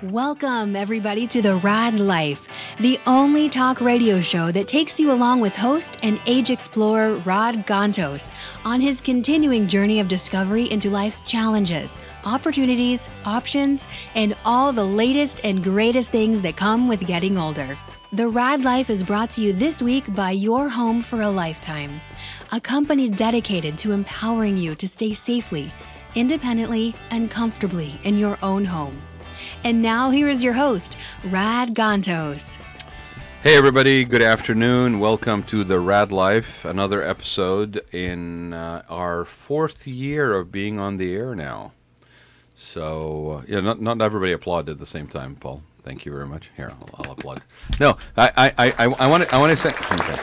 Welcome, everybody, to the Raad Life, the only talk radio show that takes you along with host and age explorer Rod Gantos on his continuing journey of discovery into life's challenges, opportunities, options, and all the latest and greatest things that come with getting older. The Raad Life is brought to you this week by Your Home for a Lifetime, a company dedicated to empowering you to stay safely, independently, and comfortably in your own home. And now here is your host, Rad Gantos. Hey everybody, good afternoon. Welcome to the Raad Life, another episode in our fourth year of being on the air now. So, not everybody applauded at the same time, Paul. Thank you very much. Here, I'll applaud. No, I want to say. Okay.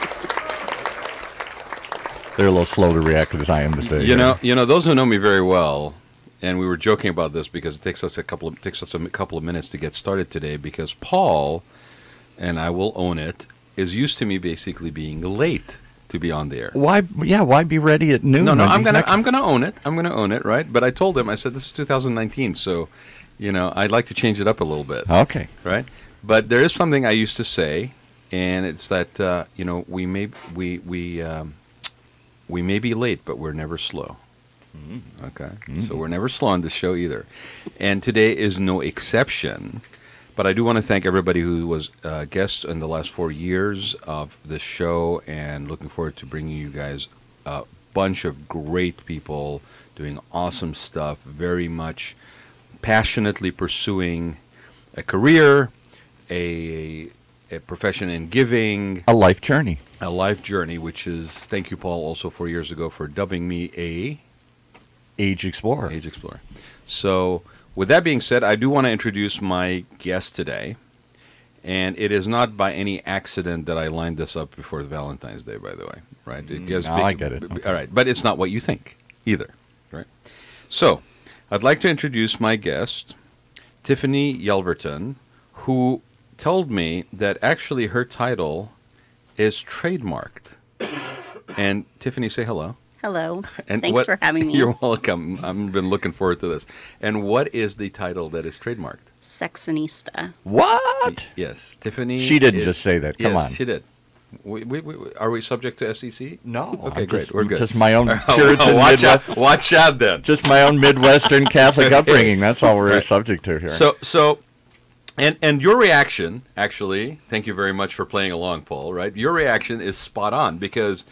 They're a little slow to react as I am today. You know, those who know me very well. And we were joking about this because it takes us a couple of minutes to get started today because Paul, and I will own it, is used to me basically being late to be on the air. Why? Yeah, why be ready at noon? No, I'm gonna own it. I'm gonna own it, right? But I told him, I said this is 2019, so I'd like to change it up a little bit. Okay, right? But there is something I used to say, and it's that we may be late, but we're never slow. Okay, so we're never slow on this show either, and today is no exception. But I do want to thank everybody who was guests in the last 4 years of this show, and looking forward to bringing you guys a bunch of great people doing awesome stuff, very much passionately pursuing a career, a profession in giving, a life journey, which is, thank you, Paul, also 4 years ago for dubbing me a Age Explorer. So, with that being said, I do want to introduce my guest today. And it is not by any accident that I lined this up before Valentine's Day, by the way. Right? I get it. All right. But it's not what you think either. Right? So, I'd like to introduce my guest, Tiffany Yelverton, who told me that actually her title is trademarked. And Tiffany, say hello. Hello. And thanks for having me. You're welcome. I've been looking forward to this. And what is the title that is trademarked? Sexonista. What? Yes. Tiffany. She didn't just say that. Come on. She did. Are we subject to SEC? No. Okay, great. We're good. Just my own Puritan watch out then. Just my own Midwestern Catholic upbringing. That's all we're subject to here. So, and your reaction, actually, thank you very much for playing along, Paul, right? Your reaction is spot on because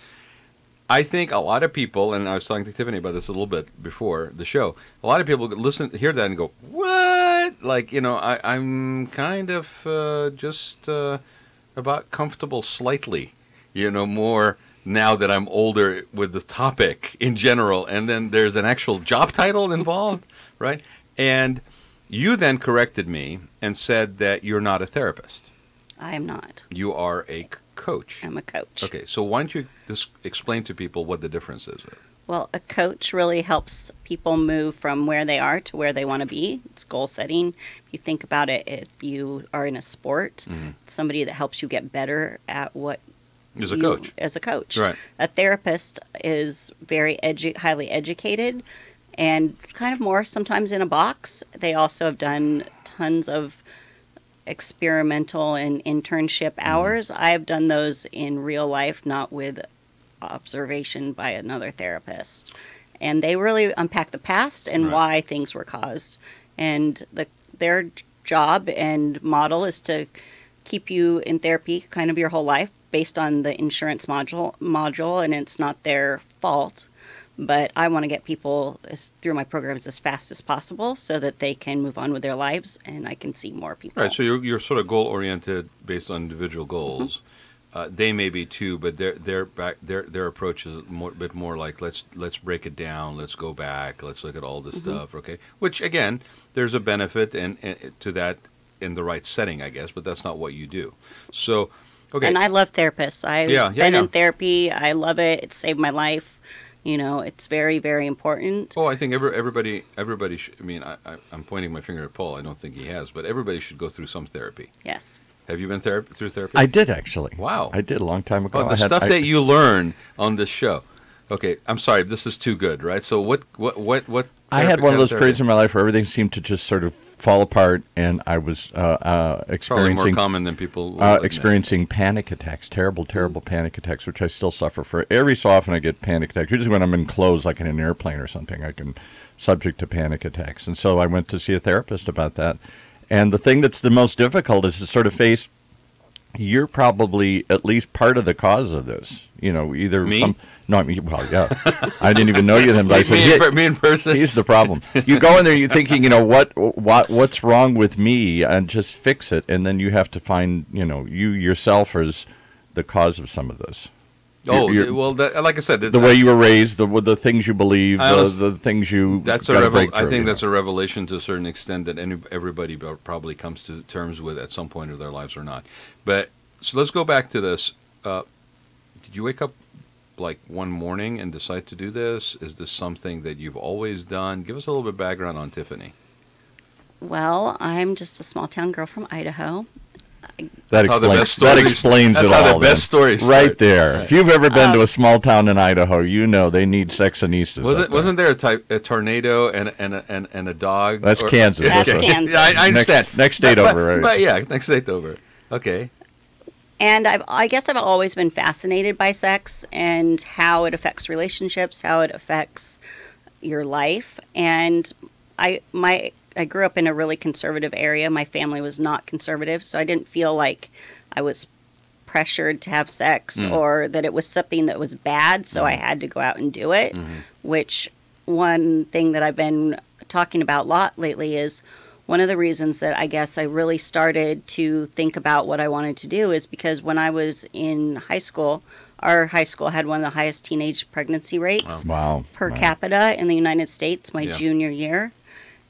I think a lot of people, and I was talking to Tiffany about this a little bit before the show, a lot of people hear that and go, what? Like, I'm kind of just about comfortable slightly, more now that I'm older with the topic in general. And then there's an actual job title involved, right? And you then corrected me and said that you're not a therapist. I am not. You are a coach. I'm a coach. Okay, so why don't you just explain to people what the difference is? Well, a coach really helps people move from where they are to where they want to be. It's goal setting. If you think about it, if you are in a sport, it's somebody that helps you get better at what as a coach. As a coach. Right. A therapist is very highly educated and kind of more sometimes in a box. They also have done tons of experimental and internship hours. I've done those in real life, not with observation by another therapist. And they really unpack the past and why things were caused. And their job and model is to keep you in therapy kind of your whole life based on the insurance module, and it's not their fault. But I want to get people through my programs as fast as possible so that they can move on with their lives and I can see more people. Right, so you're sort of goal-oriented based on individual goals. They may be too, but their approach is a bit more like let's break it down, let's go back, let's look at all this stuff, okay? Which, again, there's a benefit and to that in the right setting, I guess, but that's not what you do. So, okay. And I love therapists. I've been in therapy. I love it. It saved my life. It's very, very important. Oh, I think everybody should. I mean, I'm pointing my finger at Paul. I don't think he has, but everybody should go through some therapy. Yes. Have you been through therapy? I did, actually. Wow. I did a long time ago. Oh, the stuff that you learn on this show. Okay, I'm sorry. This is too good, right? So what I had one of those periods in my life where everything seemed to just sort of fall apart, and I was Probably experiencing more common than people will admit. experiencing panic attacks, terrible panic attacks, which I still suffer for. Every so often I get panic attacks. Usually when I'm in clothes, like in an airplane or something, I can subject to panic attacks. And so I went to see a therapist about that. And the thing that's the most difficult is to sort of face, you're probably at least part of the cause of this. You know, either Me? No, I mean, well, yeah. I didn't even know you then, but I said, me in person. he's the problem. You go in there, you're thinking, you know, what's wrong with me, and just fix it, and then you have to find, you know, you yourself as the cause of some of this. Well, like I said, The way you were raised, the things you believe, the things you. That's I think that's a revelation to a certain extent that everybody probably comes to terms with at some point of their lives or not. But so let's go back to this. Did you wake up like one morning and decide to do this? Is this something that you've always done? Give us a little bit of background on Tiffany. Well, I'm just a small town girl from Idaho. That explains that's it how all. The best stories start. Right there. Right. If you've ever been to a small town in Idaho, you know they need sexonistas. Wasn't there a tornado and a dog? That's Kansas. That's Kansas. Yeah, I understand. Next state over, right? But yeah, next state over. Okay. And I guess I've always been fascinated by sex and how it affects relationships, how it affects your life. And I grew up in a really conservative area. My family was not conservative, so I didn't feel like I was pressured to have sex or that it was something that was bad, so I had to go out and do it, which one thing that I've been talking about a lot lately is one of the reasons that I guess I really started to think about what I wanted to do is because when I was in high school, our high school had one of the highest teenage pregnancy rates per capita in the United States my junior year.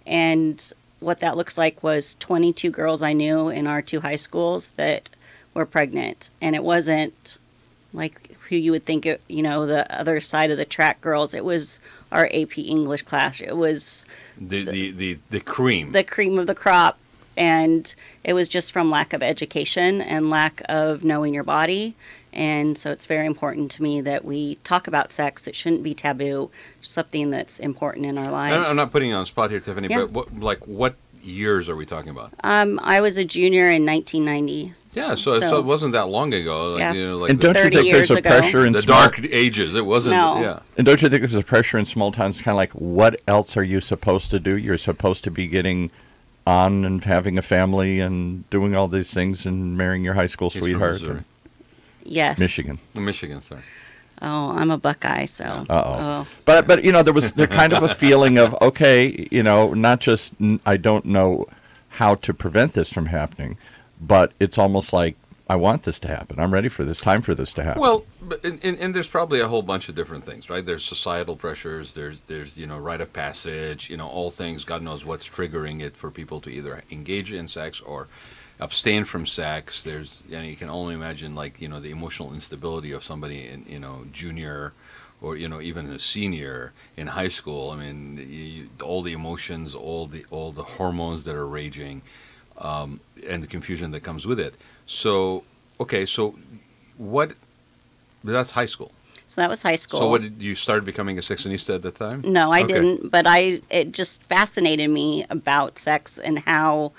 And what that looks like was 22 girls I knew in our two high schools that were pregnant. And it wasn't like who you would think, the other side of the track girls. It was our AP English class. It was the cream. The cream of the crop. And it was just from lack of education and lack of knowing your body. And so it's very important to me that we talk about sex. It shouldn't be taboo. It's something that's important in our lives. I'm not putting you on the spot here, Tiffany, but what years are we talking about? I was a junior in 1990. Yeah, so it wasn't that long ago. Yeah. And don't you think there's a pressure in the dark ages? It wasn't. No. Yeah. And don't you think there's a pressure in small towns? Kind of like, what else are you supposed to do? You're supposed to be getting on and having a family and doing all these things and marrying your high school sweetheart. Yes. Michigan, sorry. Oh, I'm a Buckeye, so. Uh-oh. But there was kind of a feeling of, okay, not just I don't know how to prevent this from happening, but it's almost like I want this to happen. I'm ready for this. Time for this to happen. Well, and there's probably a whole bunch of different things, right? There's societal pressures. There's rite of passage. All things. God knows what's triggering it for people to either engage in sex or abstain from sex. There's, you can only imagine, like, the emotional instability of somebody in, junior or, even a senior in high school. I mean, all the emotions, all the hormones that are raging, and the confusion that comes with it. So, okay, that's high school. So that was high school. So you started becoming a sexonista at that time? No, I didn't, but it just fascinated me about sex and how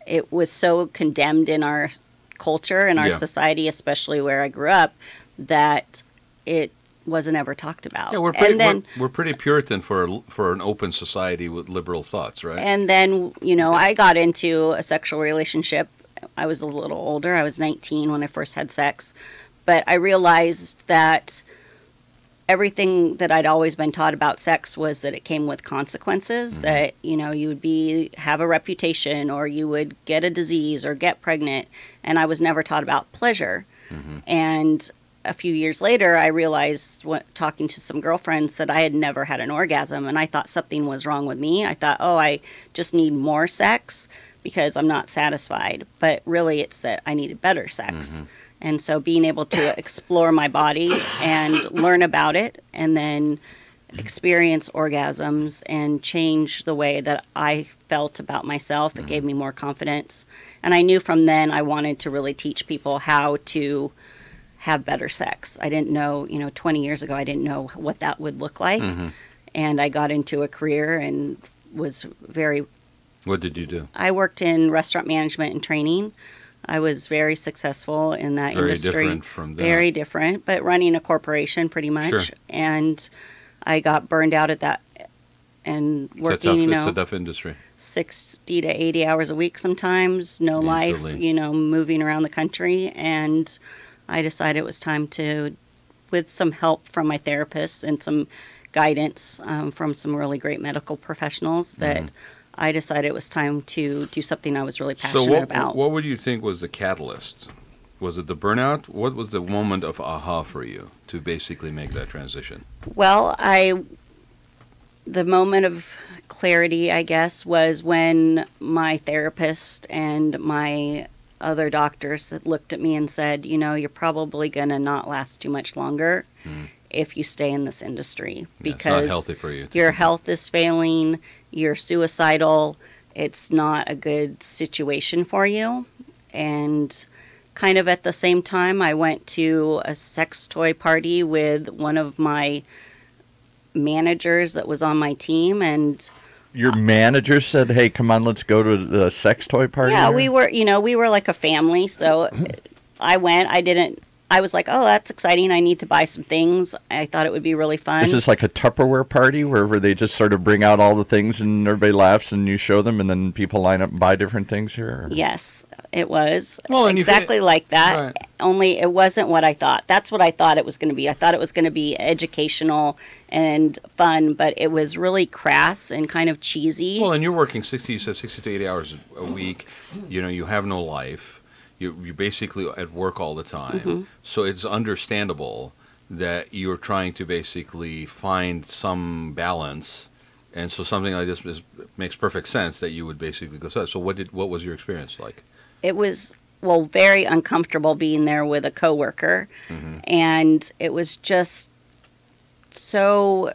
it was so condemned in our culture and our society, especially where I grew up, that it wasn't ever talked about. Yeah, we're pretty Puritan for an open society with liberal thoughts, right? And then, I got into a sexual relationship. I was a little older. I was 19 when I first had sex. But I realized that everything that I'd always been taught about sex was that it came with consequences, that, you would have a reputation or you would get a disease or get pregnant. And I was never taught about pleasure. And a few years later, I realized, talking to some girlfriends, that I had never had an orgasm. And I thought something was wrong with me. I thought, I just need more sex because I'm not satisfied. But really, it's that I needed better sex. And so being able to explore my body and learn about it and then experience orgasms and change the way that I felt about myself, it gave me more confidence. And I knew from then I wanted to really teach people how to have better sex. I didn't know, 20 years ago, I didn't know what that would look like. And I got into a career and was very What did you do? I worked in restaurant management and training. I was very successful in that industry. Very different from that. Very different, but running a corporation pretty much. Sure. And I got burned out at that and working, it's a tough industry. 60 to 80 hours a week sometimes, no life, moving around the country. And I decided it was time to, with some help from my therapist and some guidance from some really great medical professionals, that I decided it was time to do something I was really passionate about. What would you think was the catalyst? Was it the burnout? What was the moment of aha for you to basically make that transition? Well, the moment of clarity, I guess, was when my therapist and my other doctors looked at me and said, you're probably going to not last too much longer if you stay in this industry, because it's not healthy for you. Your health is failing, you're suicidal, it's not a good situation for you. And kind of at the same time, I went to a sex toy party with one of my managers that was on my team, and your manager said, "Hey, come on, let's go to the sex toy party." Yeah, we were like a family, so I went. I was like, oh, that's exciting. I need to buy some things. I thought it would be really fun. Is this like a Tupperware party where they just sort of bring out all the things and everybody laughs and you show them and then people line up and buy different things here? Or? Yes, it was. Well, exactly like that. Right. Only it wasn't what I thought. That's what I thought it was going to be. I thought it was going to be educational and fun, but it was really crass and kind of cheesy. Well, and you're working 60 to 80 hours a week. You have no life. You're basically at work all the time. So it's understandable that you're trying to basically find some balance. And so something like this makes perfect sense that you would basically go. So what was your experience like? It was, very uncomfortable being there with a coworker. And it was just so,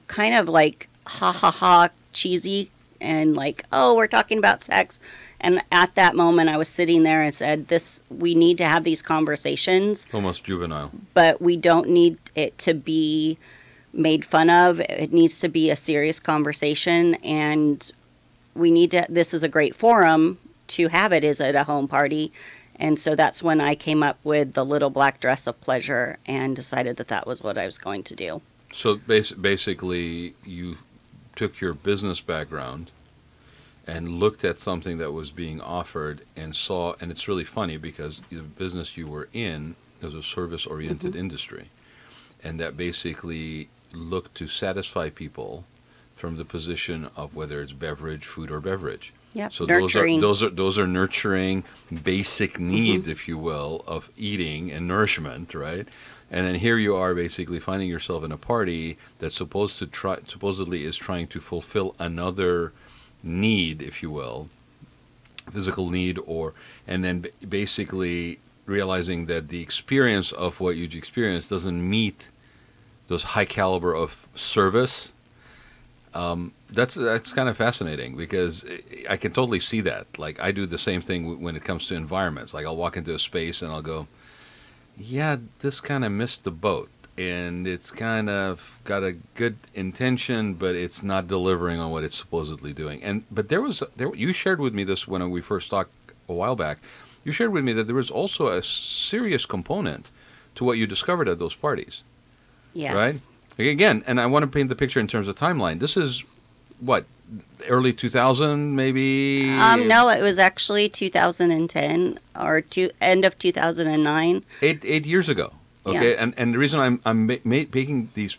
kind of like ha, cheesy and like, oh, we're talking about sex. And at that moment, I was sitting there and said, we need to have these conversations. Almost juvenile. But we don't need it to be made fun of. It needs to be a serious conversation. And this is a great forum to have it, is at a home party. And so that's when I came up with the little black dress of pleasure and decided that was what I was going to do. So basically, you took your business background and looked at something that was being offered and saw, and it's really funny because the business you were in was a service-oriented industry, and that basically looked to satisfy people from the position of whether it's beverage, food, or beverage. Yep, so nurturing. those are nurturing basic needs, if you will, of eating and nourishment, right? And then here you are basically finding yourself in a party that's supposedly is trying to fulfill another need, if you will, physical need, and then basically realizing that the experience of what you experienced doesn't meet those high caliber of service. That's kind of fascinating because I can totally see that. Like I do the same thing when it comes to environments. Like I'll walk into a space and I'll go, yeah, this kind of missed the boat. And it's kind of got a good intention, but it's not delivering on what it's supposedly doing. But you shared with me this when we first talked a while back. You shared with me that there was also a serious component to what you discovered at those parties. Yes. Right? Again, and I want to paint the picture in terms of timeline. This is what, early 2000, maybe? No, it was actually 2010 or end of 2009. 8 years ago. Okay, yeah. And the reason I'm making these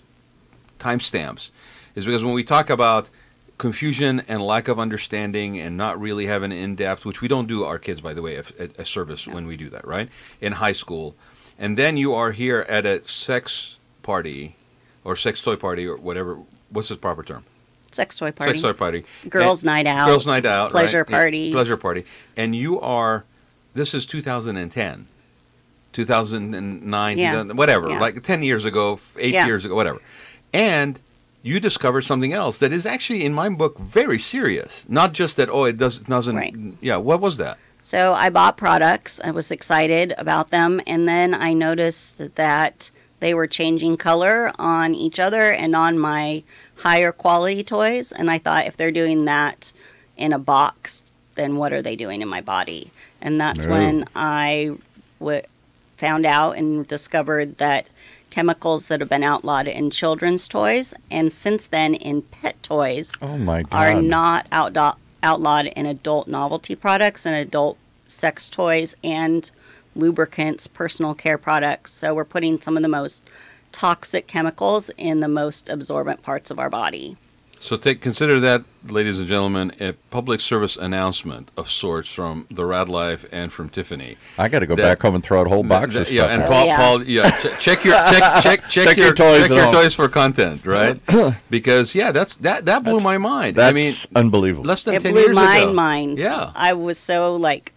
timestamps is because when we talk about confusion and lack of understanding and not really having in-depth, which we don't do our kids, by the way, a service when we do that, right? In high school. And then you are here at a sex party or sex toy party or whatever. What's the proper term? Sex toy party. Sex toy party. Girls' night out. Girls' night out. Pleasure right? party. Pleasure party. And this is 2010. 2009, yeah. 2000, whatever, yeah. like 10 years ago, 8 yeah. years ago, whatever. And you discover something else that is actually, in my book, very serious. Not just that, it doesn't, right. Yeah, what was that? So I bought products. I was excited about them. And then I noticed that they were changing color on each other and on my higher quality toys. And I thought if they're doing that, in a box, then what are they doing in my body? And that's No. when I found out and discovered that chemicals that have been outlawed in children's toys and since then in pet toys Oh my are God. not outlawed in adult novelty products and adult sex toys and lubricants, personal care products. So we're putting some of the most toxic chemicals in the most absorbent parts of our body. So consider that, ladies and gentlemen, a public service announcement of sorts from the Raad Life and from Tiffany. I got to go back home and throw out a whole box of stuff. Yeah, and out. Paul, Yeah. check your toys for content, right? Because that blew my mind. That's I mean, unbelievable. less than It 10 blew years my ago. mind. Yeah, I was so like,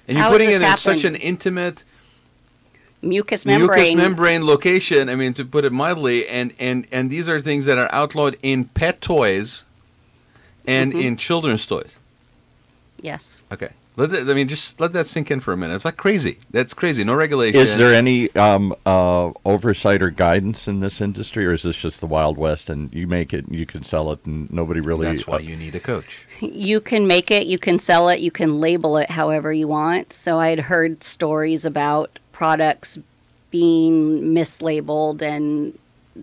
and you're how is putting this it in such happening? an intimate mucus mucous membrane. membrane location. I mean, to put it mildly, and these are things that are outlawed in pet toys and in children's toys. Yes. Okay. Just let that sink in for a minute. It's like crazy. That's crazy. No regulation. Is there any oversight or guidance in this industry, or is this just the Wild West and you make it and you can sell it and nobody really... That's why you need a coach. You can make it, you can sell it, you can label it however you want. So I had heard stories about products being mislabeled and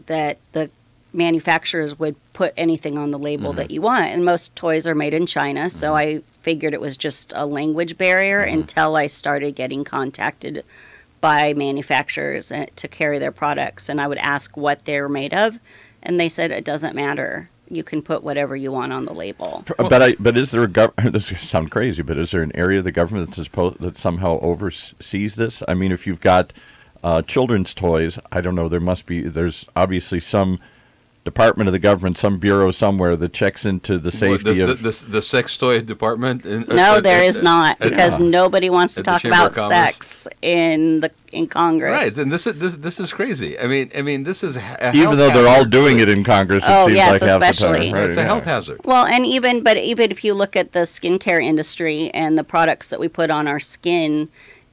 that the manufacturers would put anything on the label that you want. And most toys are made in China, so I figured it was just a language barrier until I started getting contacted by manufacturers to carry their products. And I would ask what they're made of, and they said it doesn't matter. You can put whatever you want on the label. But is there a government? This is sound crazy, but is there an area of the government that somehow oversees this? I mean, if you've got children's toys, I don't know. There's obviously some department of the government, some bureau somewhere that checks into the safety of the sex toy department. No, there is not, because nobody wants to At the talk Chamber about of Commerce. sex in Congress. Right, and this is crazy. I mean, this is a even health though they're all hazard, doing really. it in Congress. It Oh, seems yes, like half the especially. time. Right, it's a yeah. health hazard. Well, and even if you look at the skincare industry and the products that we put on our skin,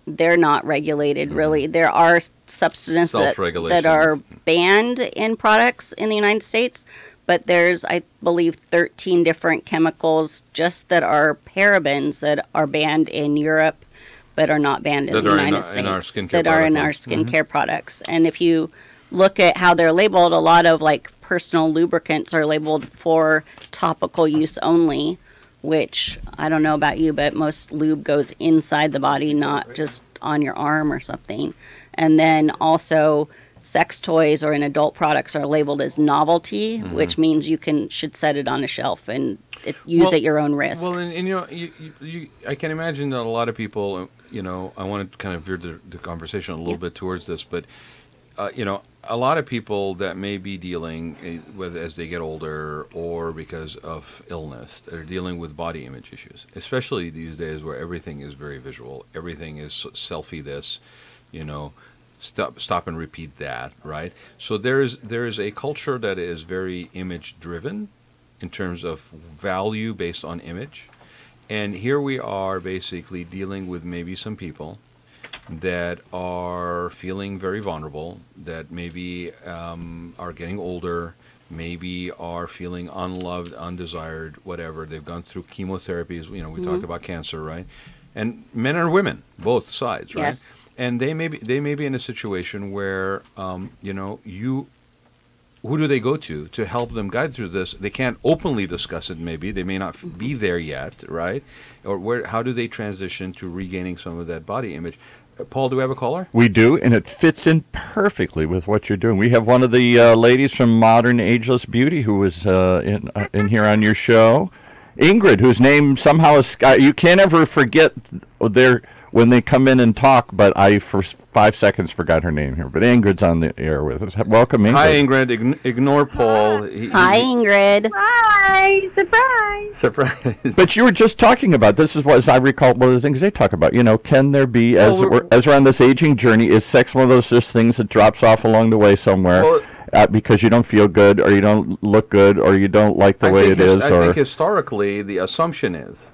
they're not regulated really. There are substances that are banned in products in the United States, but there's, I believe, 13 different chemicals just that are parabens that are banned in Europe, but are not banned in the United States. In our skincare that are in our skincare products. And if you look at how they're labeled, a lot of like personal lubricants are labeled for topical use only, which I don't know about you, but most lube goes inside the body, not just on your arm or something. And then also sex toys or in adult products are labeled as novelty, which means you should set it on a shelf and use at your own risk. Well, and you know, I can imagine that a lot of people, you know, I want to kind of veer the conversation a little bit towards this, but you know, a lot of people that may be dealing with as they get older or because of illness, they're dealing with body image issues, especially these days where everything is very visual, everything is selfie this, you know, stop and repeat that, right? So there is a culture that is very image driven in terms of value based on image. And here we are basically dealing with maybe some people that are feeling very vulnerable, that maybe are getting older, maybe are feeling unloved, undesired, whatever. They've gone through chemotherapies. You know, we talked about cancer, right? And men and women, both sides, right? Yes. And they may be in a situation where, you know, who do they go to help them guide through this? They can't openly discuss it. Maybe they may not be there yet, right? Or how do they transition to regaining some of that body image? Paul, do we have a caller? We do, and it fits in perfectly with what you're doing. We have one of the ladies from Modern Ageless Beauty who was in here on your show, Ingrid, whose name somehow is you can't ever forget when they come in and talk, but I for 5 seconds forgot her name here. But Ingrid's on the air with us. Welcome, Ingrid. Hi, Ingrid. Ignore Paul. Hi, Ingrid. Hi, surprise. Surprise. But you were just talking about this is what, as I recall, one of the things they talk about. You know, can there be as we're on this aging journey? Is sex one of those just things that drops off along the way somewhere? Because you don't feel good, or you don't look good, or you don't like the way it is? I think historically the assumption is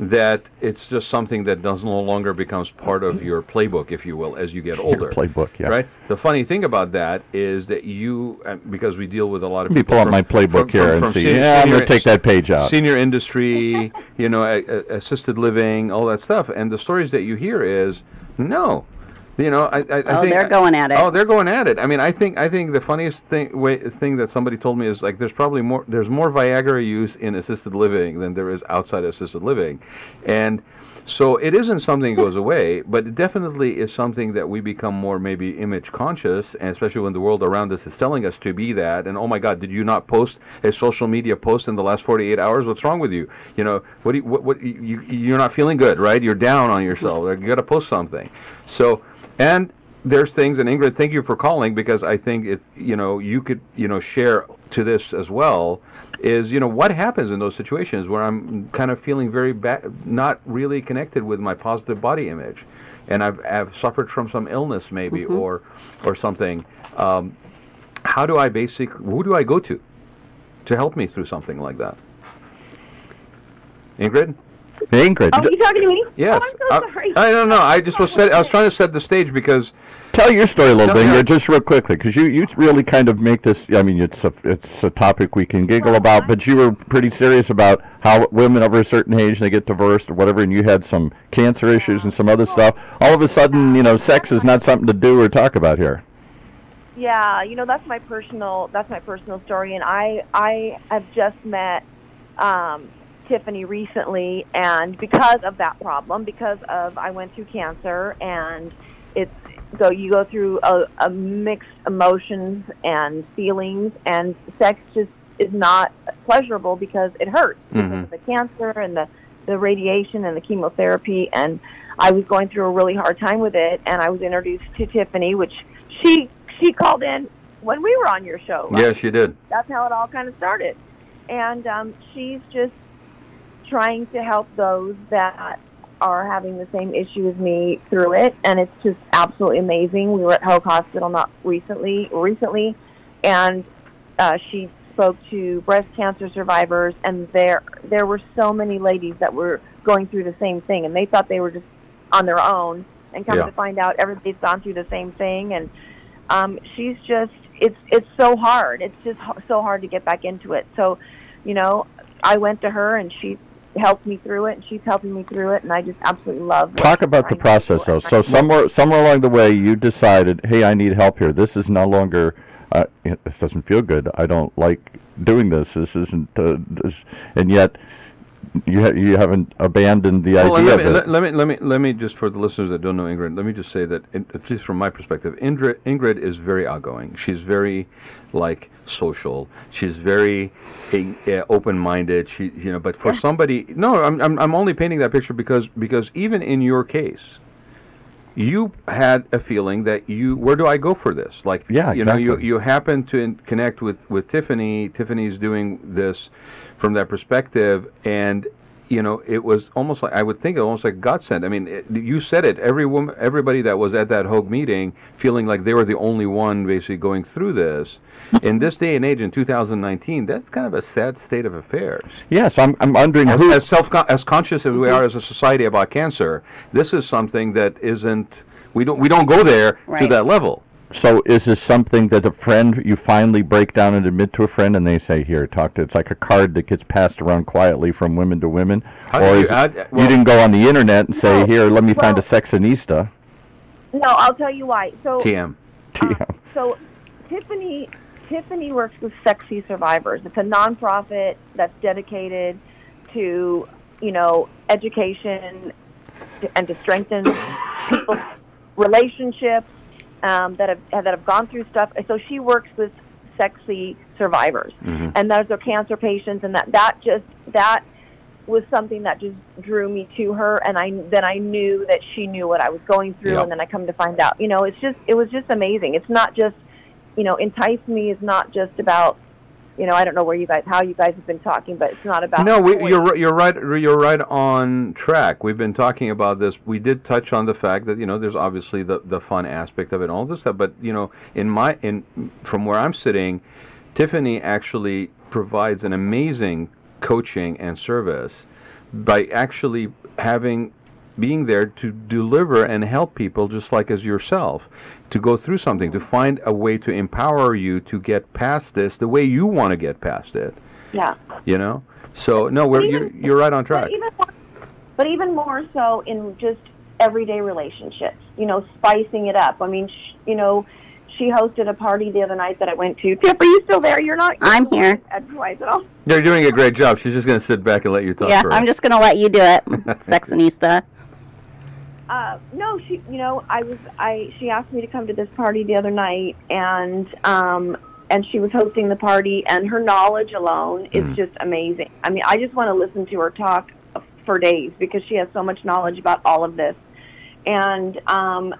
that it's just something that does no longer becomes part of your playbook, if you will, as you get older. Your playbook, yeah. Right? The funny thing about that is that you, because we deal with a lot of Let me people. pull up my playbook here and see. I'm going to take that page out. Senior industry, assisted living, all that stuff. And the stories that you hear is, no. I think they're going at it. Oh, they're going at it. I mean, I think the funniest thing that somebody told me is like there's more Viagra use in assisted living than there is outside assisted living, and so it isn't something that goes away, but it definitely is something that we become more maybe image conscious, and especially when the world around us is telling us to be that. And oh my God, did you not post a social media post in the last 48 hours? What's wrong with you? You're not feeling good, right? You're down on yourself. You got to post something. So. And there's things, and Ingrid, thank you for calling, because I think it's, you could, share to this as well, is, what happens in those situations where I'm kind of feeling very bad, not really connected with my positive body image, and I've suffered from some illness maybe, or something. Who do I go to help me through something like that? Ingrid? Ingrid. Oh, you talking to me? Yes. Oh, I'm so sorry. I don't know. I was trying to set the stage because. Tell your story a little bit, Ingrid, just real quickly, because you really kind of make this. I mean, it's a topic we can giggle about, but you were pretty serious about how women over a certain age, they get divorced or whatever, and you had some cancer issues and some other stuff. All of a sudden, sex is not something to do or talk about here. Yeah, that's my personal story, and I have just met Tiffany recently, and because of that problem, I went through cancer, and so you go through a mixed emotions and feelings, and sex just is not pleasurable because it hurts because of the cancer and the radiation and the chemotherapy, and I was going through a really hard time with it, and I was introduced to Tiffany, which she called in when we were on your show. Right? Yes, she did. That's how it all kind of started, and she's just trying to help those that are having the same issue as me through it, and it's just absolutely amazing. We were at Hoag Hospital not recently, and she spoke to breast cancer survivors, and there were so many ladies that were going through the same thing, and they thought they were just on their own, and come to find out everybody's gone through the same thing, and she's just, it's so hard. It's just so hard to get back into it. So, I went to her, and she helped me through it, and she's helping me through it, and I just absolutely love. Talk about the process, though. So somewhere along the way, you decided, hey, I need help here. This is no longer. This doesn't feel good. I don't like doing this. This isn't. And yet, you haven't abandoned the idea of it. Let me just, for the listeners that don't know Ingrid, let me just say that, at least from my perspective, Ingrid is very outgoing. She's very social. She's very open-minded. But for somebody, no, I'm only painting that picture because even in your case, you had a feeling that where do I go for this? Exactly. You happen to connect with Tiffany. Tiffany's doing this from that perspective, and it was almost like, I would think, almost like God sent. I mean, you said it. Everybody that was at that Hoag meeting, feeling like they were the only one basically going through this. In this day and age, in 2019, that's kind of a sad state of affairs. Yes, I'm wondering as conscious as we are as a society about cancer. This is something that isn't. We don't go there to that level. So is this something that a friend, you finally break down and admit to a friend, and they say, here, talk to, it's like a card that gets passed around quietly from women to women? You didn't go on the internet and say, here, let me find a sexinista. No, I'll tell you why. So TM. So Tiffany works with Sexy Survivors. It's a nonprofit that's dedicated to, education and to strengthen people's relationships that have gone through stuff. So she works with Sexy Survivors, and those are cancer patients, and that was something that just drew me to her, and I knew that she knew what I was going through, and then I come to find out, it was just amazing. It's not just, Entice Me is not just about, I don't know how you guys have been talking, but it's not about. No, you're right on track. We've been talking about this. We did touch on the fact that there's obviously the fun aspect of it and all this stuff. But from where I'm sitting, Tiffany actually provides an amazing coaching and service by actually being there to deliver and help people just like as yourself to go through something, to find a way to empower you to get past this the way you want to get past it. Yeah. You know? So, no, you're right on track. But even more so in just everyday relationships, you know, spicing it up. I mean, she hosted a party the other night that I went to. Tiff, are you still there? You're not. I'm here. Advice at all. You're doing a great job. She's just going to sit back and let you talk. Yeah, first. I'm just going to let you do it, Sexinista. No, she asked me to come to this party the other night, and she was hosting the party, and her knowledge alone is just amazing. I mean, I just want to listen to her talk for days because she has so much knowledge about all of this, and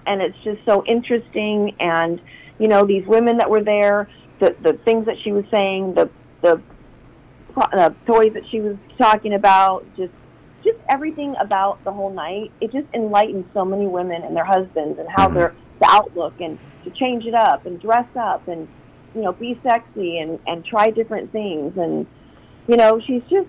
it's just so interesting. And you know, these women that were there, the things that she was saying, the toys that she was talking about, just everything about the whole night. It just enlightened so many women and their husbands and how the outlook, and to change it up and dress up and, you know, be sexy and try different things. And, you know, she's just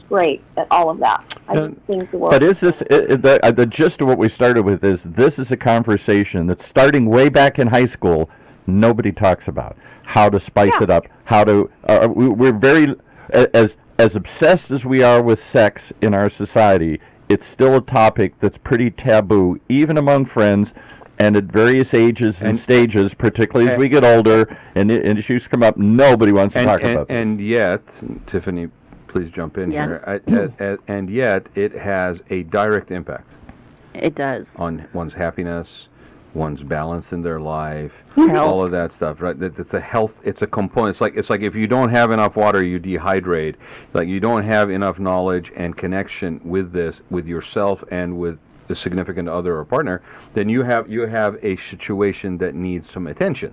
great at all of that. I just think the world. But is this the gist of what we started with? This is a conversation that's starting way back in high school. Nobody talks about how to spice it up. How to we're very as obsessed as we are with sex in our society. It's still a topic that's pretty taboo, even among friends. And at various ages and stages, particularly as we get older and issues come up, nobody wants to talk about this. And yet, Tiffany, please jump in here. And yet, it has a direct impact. It does. On one's happiness, one's balance in their life, Health. all of that stuff, right? It's a health. It's a component. It's like if you don't have enough water, you dehydrate. Like you don't have enough knowledge and connection with yourself and with the significant other or partner, then you have a situation that needs some attention,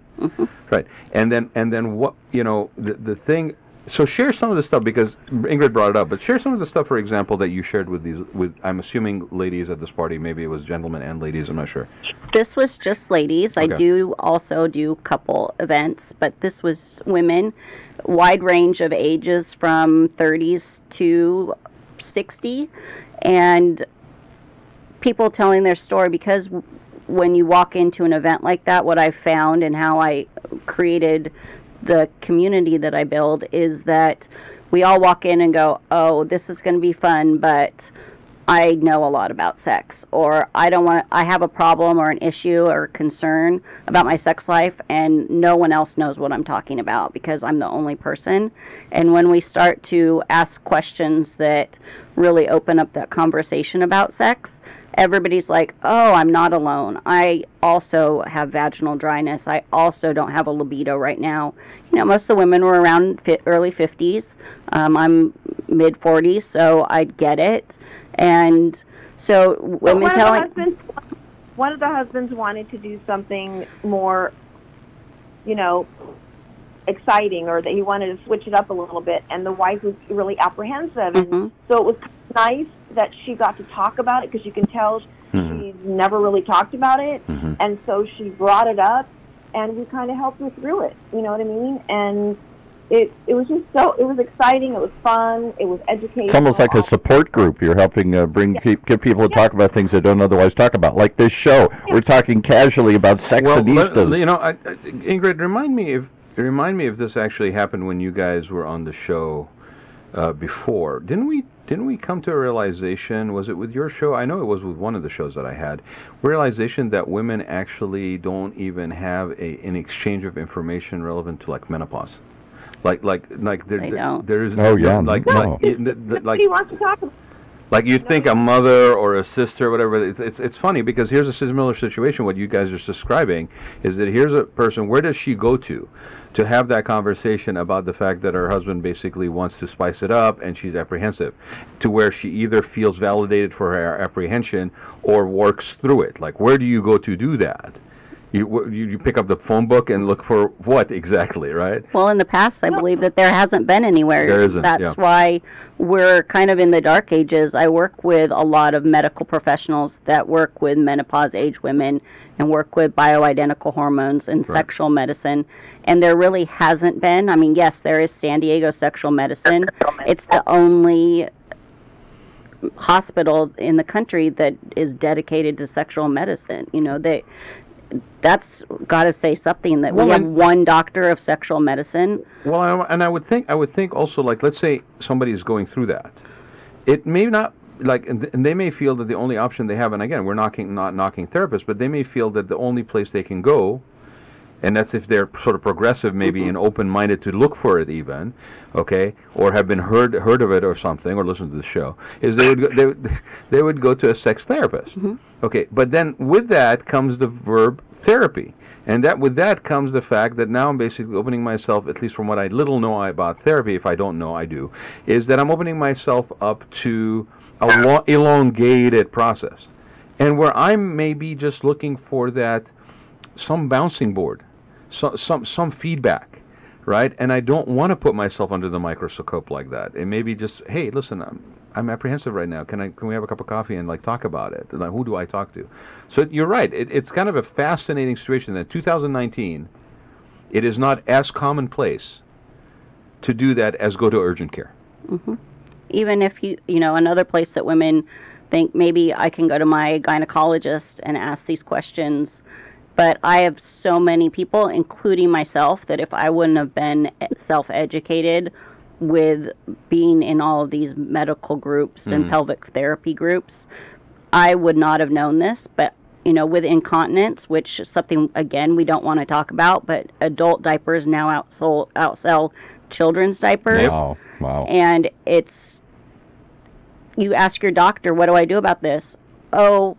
right? And then what, you know, the thing. So share some of the stuff, because Ingrid brought it up, but share some of the stuff, for example, that you shared with I'm assuming ladies at this party. Maybe it was gentlemen and ladies. I'm not sure. This was just ladies. Okay. I do also do couple events, but this was women, wide range of ages from 30s to 60, and people telling their story. Because when you walk into an event like that, what I found and how I created the community that I build is that we all walk in and go, oh, this is going to be fun, but I know a lot about sex, or I have a problem or an issue or concern about my sex life, and no one else knows what I'm talking about because I'm the only person. And when we start to ask questions that really open up that conversation about sex, everybody's like, oh, I'm not alone. I also have vaginal dryness. I also don't have a libido right now. You know, most of the women were around early 50s. I'm mid 40s, so I get it. And so women one of the husbands wanted to do something more, you know, exciting, or that he wanted to switch it up a little bit, and the wife was really apprehensive. And so it was nice that she got to talk about it, because you can tell she's never really talked about it, and so she brought it up, and we kind of helped her through it. You know what I mean? And it was just it was exciting. It was fun. It was educational. It's almost like a support group. You're helping get people to talk about things they don't otherwise talk about, like this show. We're talking casually about Sexinistas. You know, Ingrid, remind me if this actually happened when you guys were on the show before. Didn't we come to a realization, was it with your show? I know it was with one of the shows that I had, realization that women actually don't even have an exchange of information relevant to like menopause. Like there is no. Like he wants to talk about. Like you think a mother or a sister, whatever. It's funny, because here's a similar situation. What you guys are describing is that here's a person. Where does she go to have that conversation about the fact that her husband basically wants to spice it up and she's apprehensive, to where she either feels validated for her apprehension or works through it? Like, where do you go to do that? You pick up the phone book and look for what exactly, right? Well, in the past, I believe that there hasn't been anywhere. There isn't. That's why we're kind of in the dark ages. I work with a lot of medical professionals that work with menopause age women and work with bioidentical hormones and sexual medicine. And there really hasn't been. I mean, yes, there is San Diego Sexual Medicine. It's the only hospital in the country that is dedicated to sexual medicine. You know, that's got to say something, that we have one doctor of sexual medicine. Well, I would think also, like, let's say somebody is going through that. It may not, like, and they may feel that the only option they have, and again, we're not knocking therapists, but they may feel that the only place they can go, and that's if they're sort of progressive, maybe, and open-minded to look for it even, okay, or have been heard of it or something, or listen to the show, is they would go to a sex therapist. Okay, but then with that comes the verb therapy. And with that comes the fact that now I'm basically opening myself, at least from what I little know about therapy, if I don't know, I do, is that I'm opening myself up to a elongated process. And where I'm maybe just looking for that, some bouncing board, some feedback, right? And I don't want to put myself under the microscope like that. And maybe just, hey, listen, I'm apprehensive right now. Can we have a cup of coffee and like talk about it? And, like, who do I talk to? So you're right. It's kind of a fascinating situation that 2019, it is not as commonplace to do that as go to urgent care. Even if you know, another place that women think maybe I can go to my gynecologist and ask these questions. But I have so many people, including myself, that if I wouldn't have been self-educated with being in all of these medical groups and pelvic therapy groups, I would not have known this. But, you know, with incontinence, which is something, again, we don't want to talk about, but adult diapers now outsell children's diapers. Wow. And you ask your doctor, what do I do about this? Oh,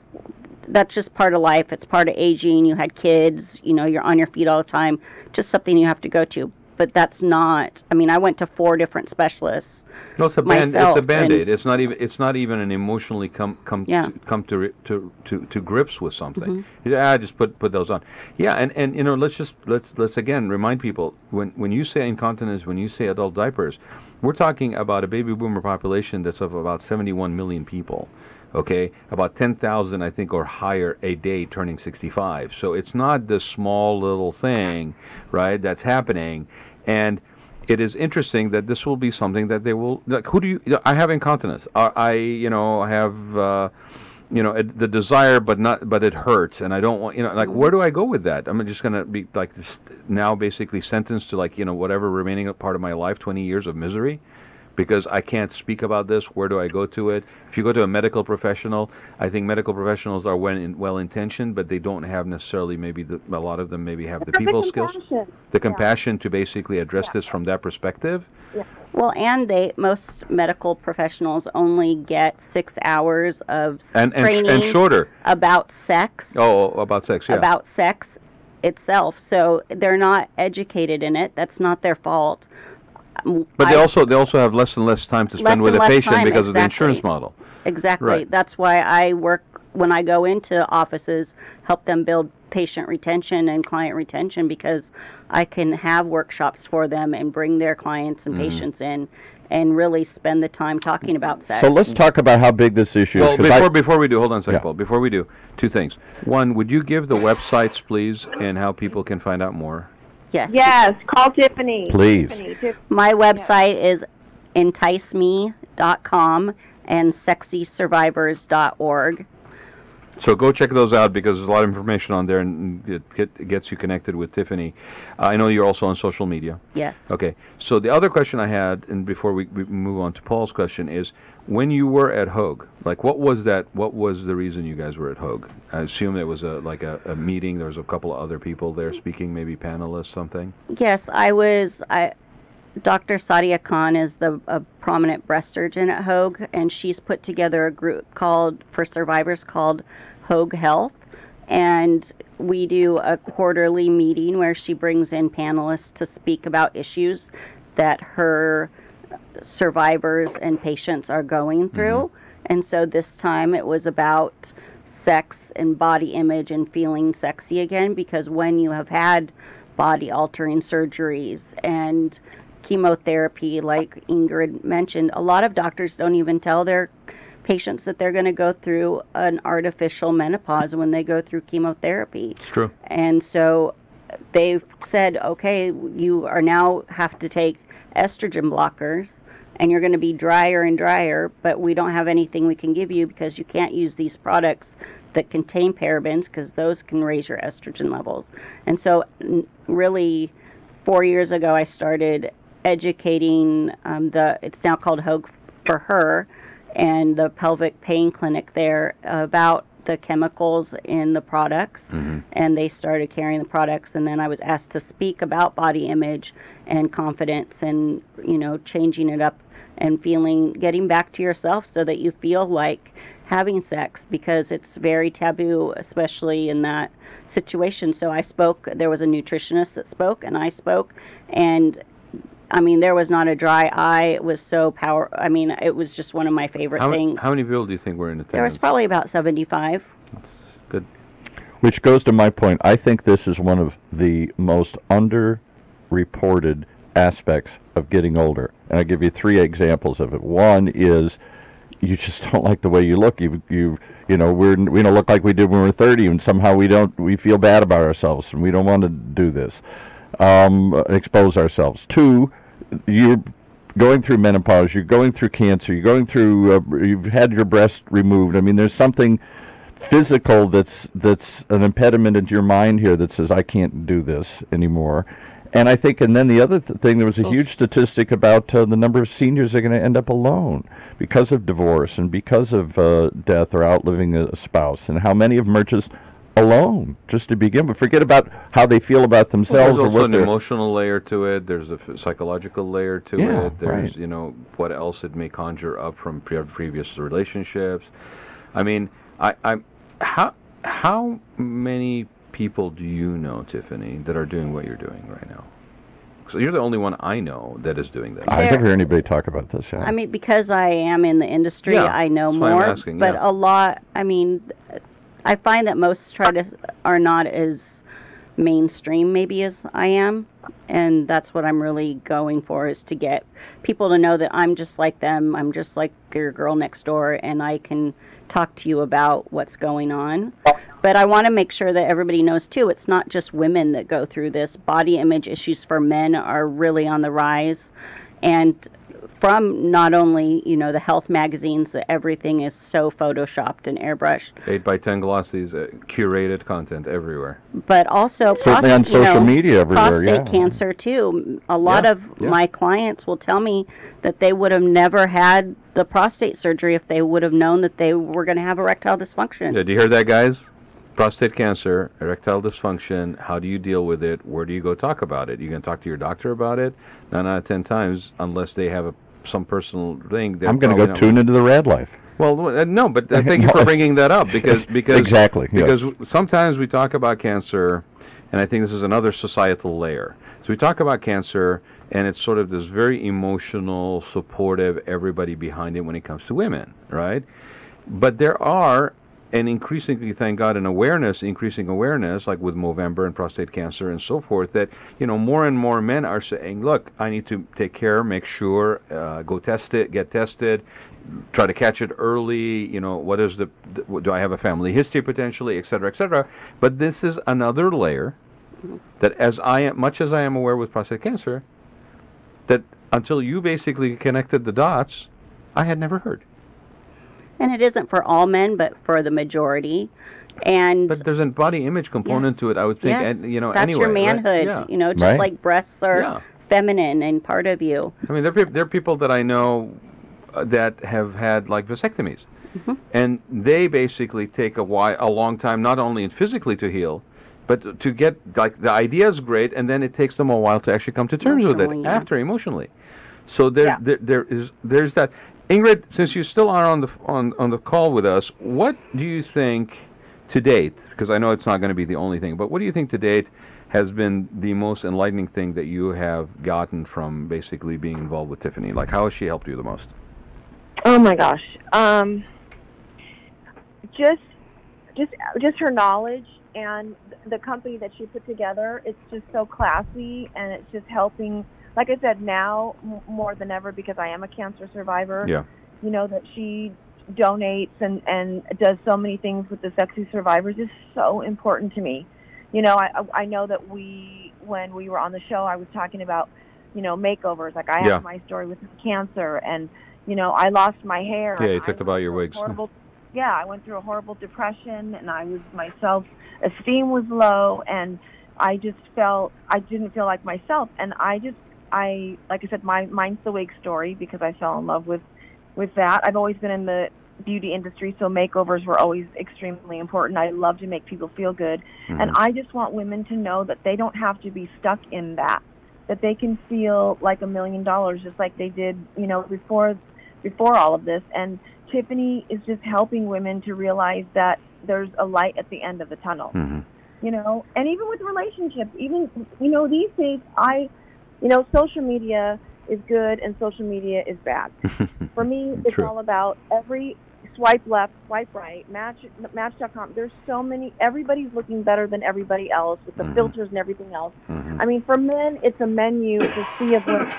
that's just part of life. It's part of aging. You had kids, you know, you're on your feet all the time. Just something you have to go to. But that's not, I mean, I went to 4 different specialists. No, it's a Band-Aid. It's not even an emotionally come to grips with something. Yeah, I just put those on. Yeah, and you know, let's again remind people, when you say incontinence, when you say adult diapers, we're talking about a baby boomer population that's of about 71 million people. Okay, about 10,000, I think, or higher a day turning 65. So it's not this small little thing, right, that's happening. And it is interesting that this will be something that they will, like, I have incontinence. I have, the desire, but it hurts. And I don't want, like, where do I go with that? I'm just going to be, like, now basically sentenced to, like, whatever remaining part of my life, 20 years of misery. Because I can't speak about this, where do I go to it? If you go to a medical professional, I think medical professionals are well-intentioned, but they don't have necessarily, maybe a lot of them maybe have the people skills, the compassion to basically address this from that perspective. Yeah. Well, and most medical professionals only get 6 hours of training and shorter about sex. Oh, about sex, yeah. About sex itself. So they're not educated in it. That's not their fault. But they also have less and less time to spend with a patient because of the insurance model. Exactly. Right. That's why I work, when I go into offices, help them build patient retention and client retention, because I can have workshops for them and bring their clients and patients in and really spend the time talking about sex. So let's talk about how big this issue is. Well, before we do, hold on a second, Paul. Before we do, 2 things. One, would you give the websites, please, and how people can find out more? Yes, call Tiffany. Please. My website is enticeme.com and sexysurvivors.org. So go check those out, because there's a lot of information on there, and it gets you connected with Tiffany. I know you're also on social media. Yes. Okay. So the other question I had, and before we move on to Paul's question, is when you were at Hogue, like, what was the reason you guys were at Hogue? I assume it was a meeting. There was a couple of other people there speaking, maybe panelists, something. Yes, Dr. Sadia Khan is a prominent breast surgeon at Hogue, and she's put together a group for survivors called Hogue Health. And we do a quarterly meeting where she brings in panelists to speak about issues that her survivors and patients are going through. And so this time it was about sex and body image and feeling sexy again, because when you have had body altering surgeries and chemotherapy, like Ingrid mentioned, a lot of doctors don't even tell their patients that they're going to go through an artificial menopause when they go through chemotherapy. It's true. And so they've said, okay, you are now have to take estrogen blockers, and you're going to be drier and drier, but we don't have anything we can give you because you can't use these products that contain parabens because those can raise your estrogen levels. And so really 4 years ago, I started educating it's now called Hogue for Her, and the pelvic pain clinic there about the chemicals in the products. And they started carrying the products, and then I was asked to speak about body image and confidence and, you know, changing it up and getting back to yourself so that you feel like having sex, because it's very taboo, especially in that situation. So I spoke, there was a nutritionist that spoke, and I spoke, and I mean, there was not a dry eye. It was so I mean, it was just one of my favorite things. How many people do you think were in attendance? There was probably about 75. That's good. Which goes to my point. I think this is one of the most underreported aspects of getting older. And I'll give you 3 examples of it. One is you just don't like the way you look. You know, we don't look like we did when we were 30, and somehow we feel bad about ourselves, and we don't want to do this. Expose ourselves. 2, you're going through menopause, you're going through cancer, you're going through, you've had your breast removed. I mean, there's something physical that's an impediment into your mind here that says, I can't do this anymore. And I think, and then the other thing, there was a huge statistic about the number of seniors that are going to end up alone because of divorce and because of death or outliving a spouse, and how many of them are just alone just to begin with. Forget about how they feel about themselves. There's or also what an they're emotional layer to it. There's a psychological layer to it. There's, you know, what else it may conjure up from previous relationships. I mean, how many people do you know, Tiffany, that are doing what you're doing right now? So you're the only one I know that is doing that. I never heard anybody talk about this yet. I mean, because I am in the industry, I know that's why more. I'm asking, but a lot, I mean, I find that most are not as mainstream maybe as I am, and that's what I'm really going for, is to get people to know that I'm just like them. I'm just like your girl next door, and I can talk to you about what's going on. But I want to make sure that everybody knows too, it's not just women that go through this. Body image issues for men are really on the rise, and from not only, you know, the health magazines, that everything is so photoshopped and airbrushed. 8x10 glossies, curated content everywhere. But also certainly on social media everywhere. Prostate cancer too. A lot of my clients will tell me that they would have never had the prostate surgery if they would have known that they were going to have erectile dysfunction. Yeah, do you hear that, guys? Prostate cancer, erectile dysfunction, how do you deal with it? Where do you go talk about it? You can talk to your doctor about it? 9 out of 10 times, unless they have some personal thing. I'm going to go tune into the Raad Life. Well, no, but thank you for bringing that up, because exactly, because sometimes we talk about cancer, and I think this is another societal layer. So we talk about cancer, and it's sort of this very emotional, supportive, everybody behind it when it comes to women, right? But there are, and increasingly, thank God, increasing awareness, like with Movember and prostate cancer and so forth, that, you know, more and more men are saying, look, I need to take care, make sure, go test it, get tested, try to catch it early, you know, what is do I have a family history potentially, et cetera, et cetera. But this is another layer that, much as I am aware with prostate cancer, that until you basically connected the dots, I had never heard. And it isn't for all men, but for the majority. But there's a body image component to it, I would think. Yes, and, you know, that's anyway, your manhood. Right? Yeah. You know, just like breasts are feminine and part of you. I mean, there are people that I know that have had like vasectomies, and they basically take a long time, not only physically to heal, but to get, like, the idea is great, and then it takes them a while to actually come to terms with it after emotionally. So there's that. Ingrid, since you still are on the call with us, what do you think to date? Because I know it's not going to be the only thing, but what do you think to date has been the most enlightening thing that you have gotten from basically being involved with Tiffany? Like, how has she helped you the most? Oh my gosh, just her knowledge and the company that she put together. It's just so classy, and it's just helping. Like I said, now more than ever, because I am a cancer survivor, you know, that she donates and does so many things with the Sexy Survivors is so important to me. You know, I know that when we were on the show, I was talking about makeovers. Like I Yeah. have my story with cancer, and I lost my hair. Yeah, you and talked I about went your through a wigs. horrible- Yeah, I went through a horrible depression, and my self-esteem was low, and I didn't feel like myself, and like I said, mine's the wig story because I fell in love with that. I've always been in the beauty industry, so makeovers were always extremely important. I love to make people feel good, and I just want women to know that they don't have to be stuck in that they can feel like $1 million just like they did, before all of this. And Tiffany is just helping women to realize that there's a light at the end of the tunnel. And even with relationships, even these days, social media is good and social media is bad. For me, it's True. all about every swipe left, swipe right, Match.com. There's so many. Everybody's looking better than everybody else with the filters and everything else. I mean, for men, it's a menu, it's a sea of women.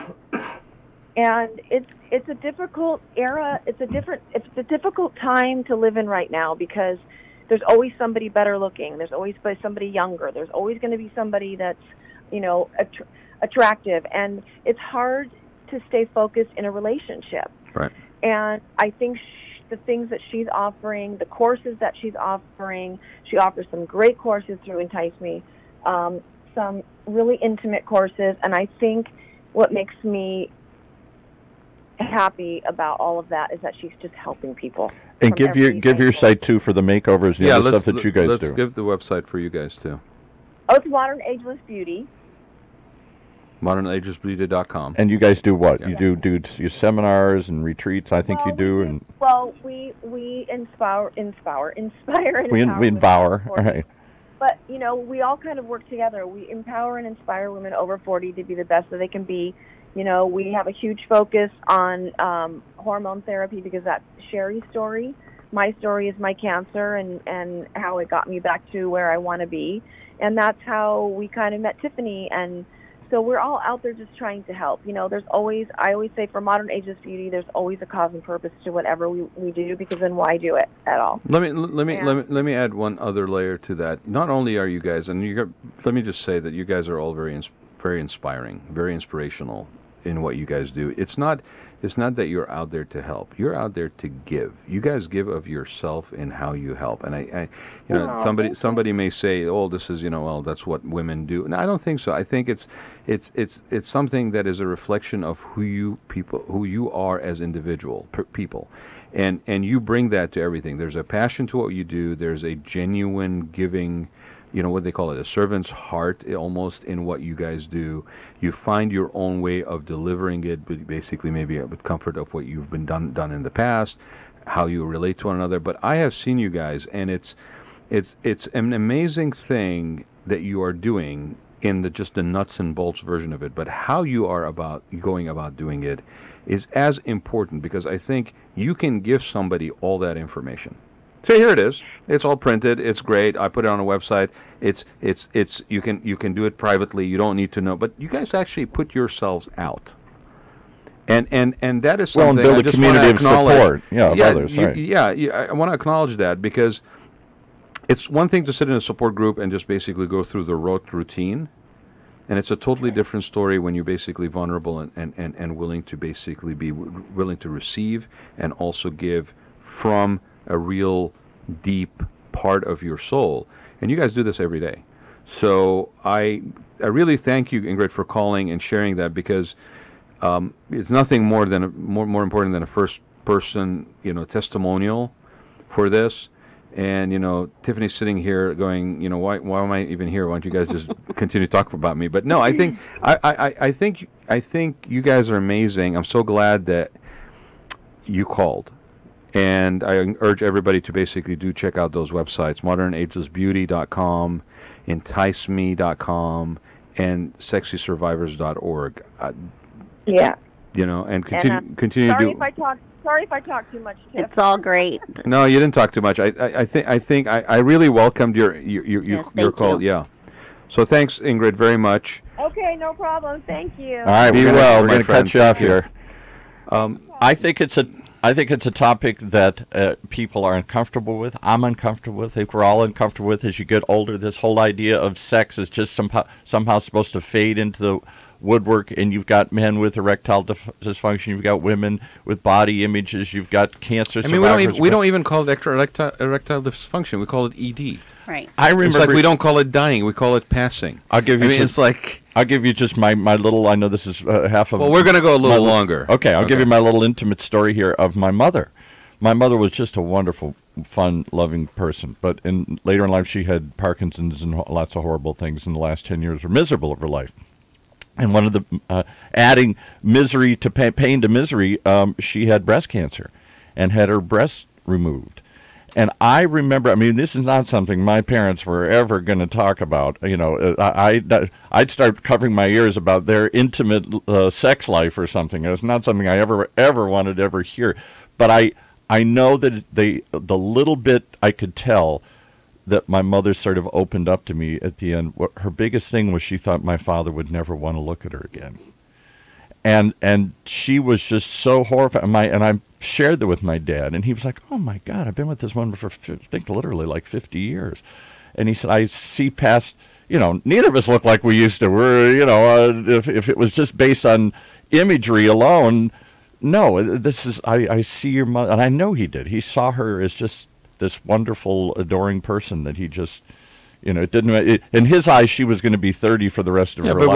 And it's a difficult era. It's a difficult time to live in right now because there's always somebody better looking. There's always somebody younger. There's always going to be somebody that's, attractive. And it's hard to stay focused in a relationship. Right. And I think the things that she's offering, the courses that she's offering, she offers some great courses through Entice Me, some really intimate courses. And I think what makes me happy about all of that is that she's just helping people. And give your site too for the makeovers and the other stuff that you guys do. Let's give the website for you guys too. Oh, it's Modern Ageless Beauty. ModernAgelessBeauty.com. And you guys do what? Yeah. You do your seminars and retreats. I think you do. We inspire and We empower. empower. All right. But we all kind of work together. We empower and inspire women over 40 to be the best that they can be. We have a huge focus on hormone therapy because that's Sherry's story. My story is my cancer and how it got me back to where I want to be. And that's how we kind of met Tiffany. And so we're all out there just trying to help. There's always, I always say for Modern Ageless Beauty, there's always a cause and purpose to whatever we do, because then why do it at all? Let me add one other layer to that. Not only are you guys, and let me just say that you guys are all very inspiring, very inspirational in what you guys do. It's not that you're out there to help. You're out there to give. You guys give of yourself in how you help. And somebody may say, "Oh, this is well, that's what women do." No, I don't think so. I think it's something that is a reflection of who you are as individual people, and you bring that to everything. There's a passion to what you do. There's a genuine giving. What they call it, a servant's heart almost in what you guys do. You find your own way of delivering it, but basically maybe with comfort of what you've been done in the past, how you relate to one another. But I have seen you guys, and it's an amazing thing that you are doing in just the nuts and bolts version of it. But how you are going about doing it is as important, because I think you can give somebody all that information. So here it is. It's all printed. It's great. I put it on a website. It's you can do it privately. You don't need to know. But you guys actually put yourselves out, and that is something. Well, and build I a just community wanna of acknowledge. support. Of others. Right. I want to acknowledge that, because it's one thing to sit in a support group and just basically go through the rote routine, and it's a totally different story when you're basically vulnerable and willing to basically be willing to receive and also give from a real deep part of your soul. And you guys do this every day. So I really thank you, Ingrid, for calling and sharing that, because it's nothing more important than a first person testimonial for this. And Tiffany's sitting here going, why am I even here? Why don't you guys just continue to talk about me? But no, I think I think you guys are amazing. I'm so glad that you called. And I urge everybody to basically check out those websites, modernagelessbeauty.com, enticeme.com, and sexysurvivors.org. Yeah. And continue to do. Sorry if I talk too much, Tiff. It's all great. No, you didn't talk too much. I think I really welcomed your call. You. Yeah. So thanks, Ingrid, very much. Okay, no problem. Thank you. All right, Be we're well, my going to friend. cut you off Thank you. here. I think it's a topic that people are uncomfortable with. I'm uncomfortable with. I think we're all uncomfortable with as you get older. This whole idea of sex is just somehow supposed to fade into the woodwork, and you've got men with erectile dysfunction, you've got women with body images, you've got cancer survivors. We don't even call it erectile dysfunction. We call it ED. Right. I remember. It's like we don't call it dying. We call it passing. I'll give you. It's like. I'll give you just my little. I know this is half of. Well, we're going to go a little longer. Okay, I'll give you my little intimate story here of my mother. My mother was just a wonderful, fun, loving person. But later in life, she had Parkinson's and lots of horrible things. And the last 10 years were miserable of her life. And one of the adding misery to pain to misery, she had breast cancer, and had her breast removed. And I remember, I mean, this is not something my parents were ever going to talk about. You know, I'd start covering my ears about their intimate sex life or something. It was not something I ever wanted to ever hear. But I know that the little bit I could tell that my mother sort of opened up to me at the end, her biggest thing was she thought my father would never want to look at her again. And she was just so horrified. And I shared that with my dad, and he was like, "Oh my God, I've been with this woman for I think literally like 50 years." And he said, "I see past, you know, neither of us look like we used to. We're, you know, if it was just based on imagery alone, no, this is, I see your mother," and I know he did. He saw her as just this wonderful, adoring person that he just, you know, in his eyes, she was going to be 30 for the rest of her life. Yeah, but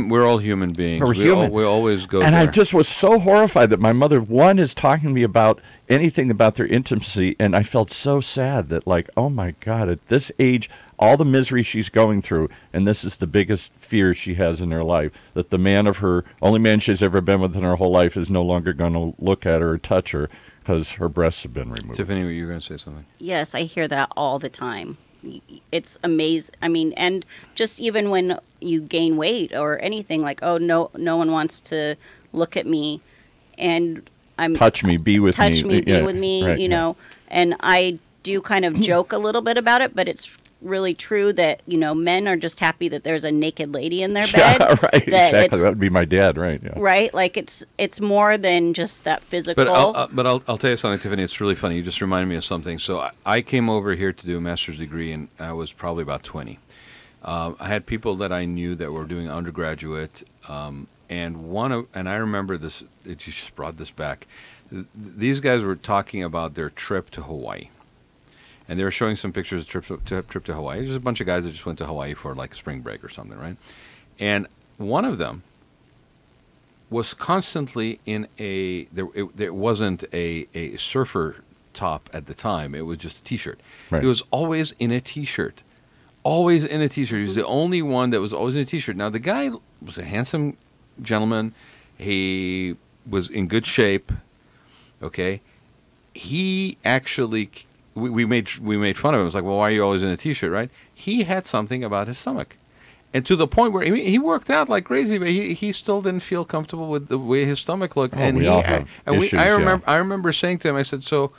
we're all human beings. We're human. We always go and there. I just was so horrified that my mother, one, is talking to me about anything about their intimacy, and I felt so sad that, like, oh my God, at this age, all the misery she's going through, and this is the biggest fear she has in her life, that the only man she's ever been with in her whole life is no longer going to look at her or touch her because her breasts have been removed. Tiffany, you were going to say something? Yes, I hear that all the time. It's amazing. I mean, and just even when you gain weight or anything, like, oh, no one wants to look at me, and touch me, be with me, be with me, right, you know. And I do kind of joke a little bit about it, but it's really true that, you know, men are just happy that there's a naked lady in their bed. Yeah, right, exactly. That would be my dad, right? Yeah. Right, like it's more than just that physical. But I'll tell you something, Tiffany. It's really funny. You just reminded me of something. So I came over here to do a master's degree, and I was probably about 20. I had people that I knew that were doing undergraduate, and I remember this. It just brought this back. These guys were talking about their trip to Hawaii. And they were showing some pictures of trip to Hawaii. There's a bunch of guys that just went to Hawaii for like a spring break or something, right? And one of them was constantly in there wasn't a surfer top at the time. It was just a T-shirt. Right. He was always in a T-shirt. Always in a T-shirt. He was the only one that was always in a T-shirt. Now, the guy was a handsome gentleman. He was in good shape, okay? He actually... We made fun of him. It was like, well, why are you always in a T-shirt, right? He had something about his stomach, and to the point where he worked out like crazy, but he still didn't feel comfortable with the way his stomach looked. Oh, we all have issues, I remember saying to him, I said, so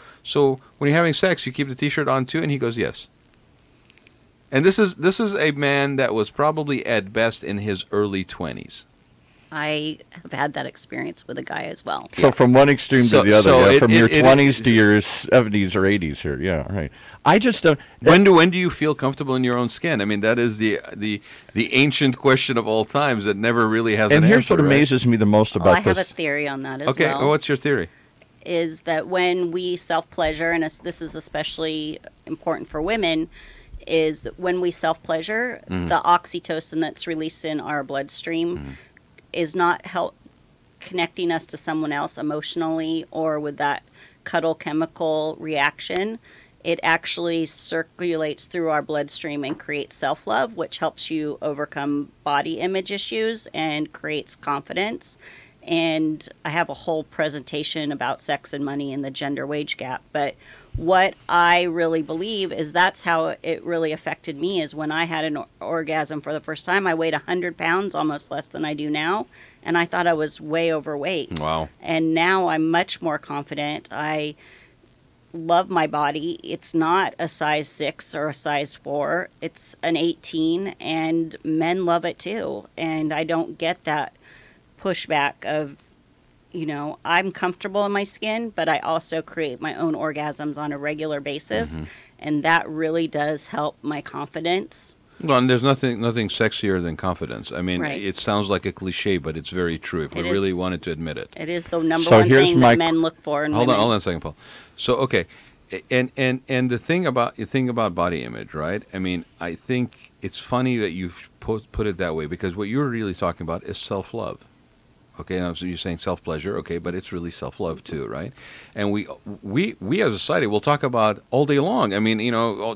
when you're having sex, you keep the T-shirt on too, and he goes, yes. And this is a man that was probably at best in his early 20s. I have had that experience with a guy as well. So from one extreme to the other, from your 20s to your 70s or 80s here. Yeah, right. I just don't... When do you feel comfortable in your own skin? I mean, that is the ancient question of all times that never really has an answer. And here's what amazes me the most about this. I have a theory on that as well. Okay, what's your theory? Is that when we self-pleasure, and this is especially important for women, is that when we self-pleasure, the oxytocin that's released in our bloodstream is not connecting us to someone else emotionally or with that cuddle chemical reaction. It actually circulates through our bloodstream and creates self-love, which helps you overcome body image issues and creates confidence. And I have a whole presentation about sex and money and the gender wage gap. But what I really believe is that's how it really affected me, is when I had an orgasm for the first time. I weighed 100 pounds, almost less than I do now. And I thought I was way overweight. Wow. And now I'm much more confident. I love my body. It's not a size 6 or a size 4. It's an 18, and men love it too. And I don't get that pushback of, you know, I'm comfortable in my skin, but I also create my own orgasms on a regular basis. And that really does help my confidence. Well, and there's nothing sexier than confidence. I mean, Right. it sounds like a cliche, but it's very true if we It really is. wanted to admit it. It is the number So one here's thing my- that men look for in Hold women. on a second, Paul. So, okay, and the thing about body image, right? I mean, I think it's funny that you put it that way, because what you're really talking about is self-love. Okay, now, so you're saying self-pleasure, okay, but it's really self-love too, right? And we as a society will talk about all day long. I mean,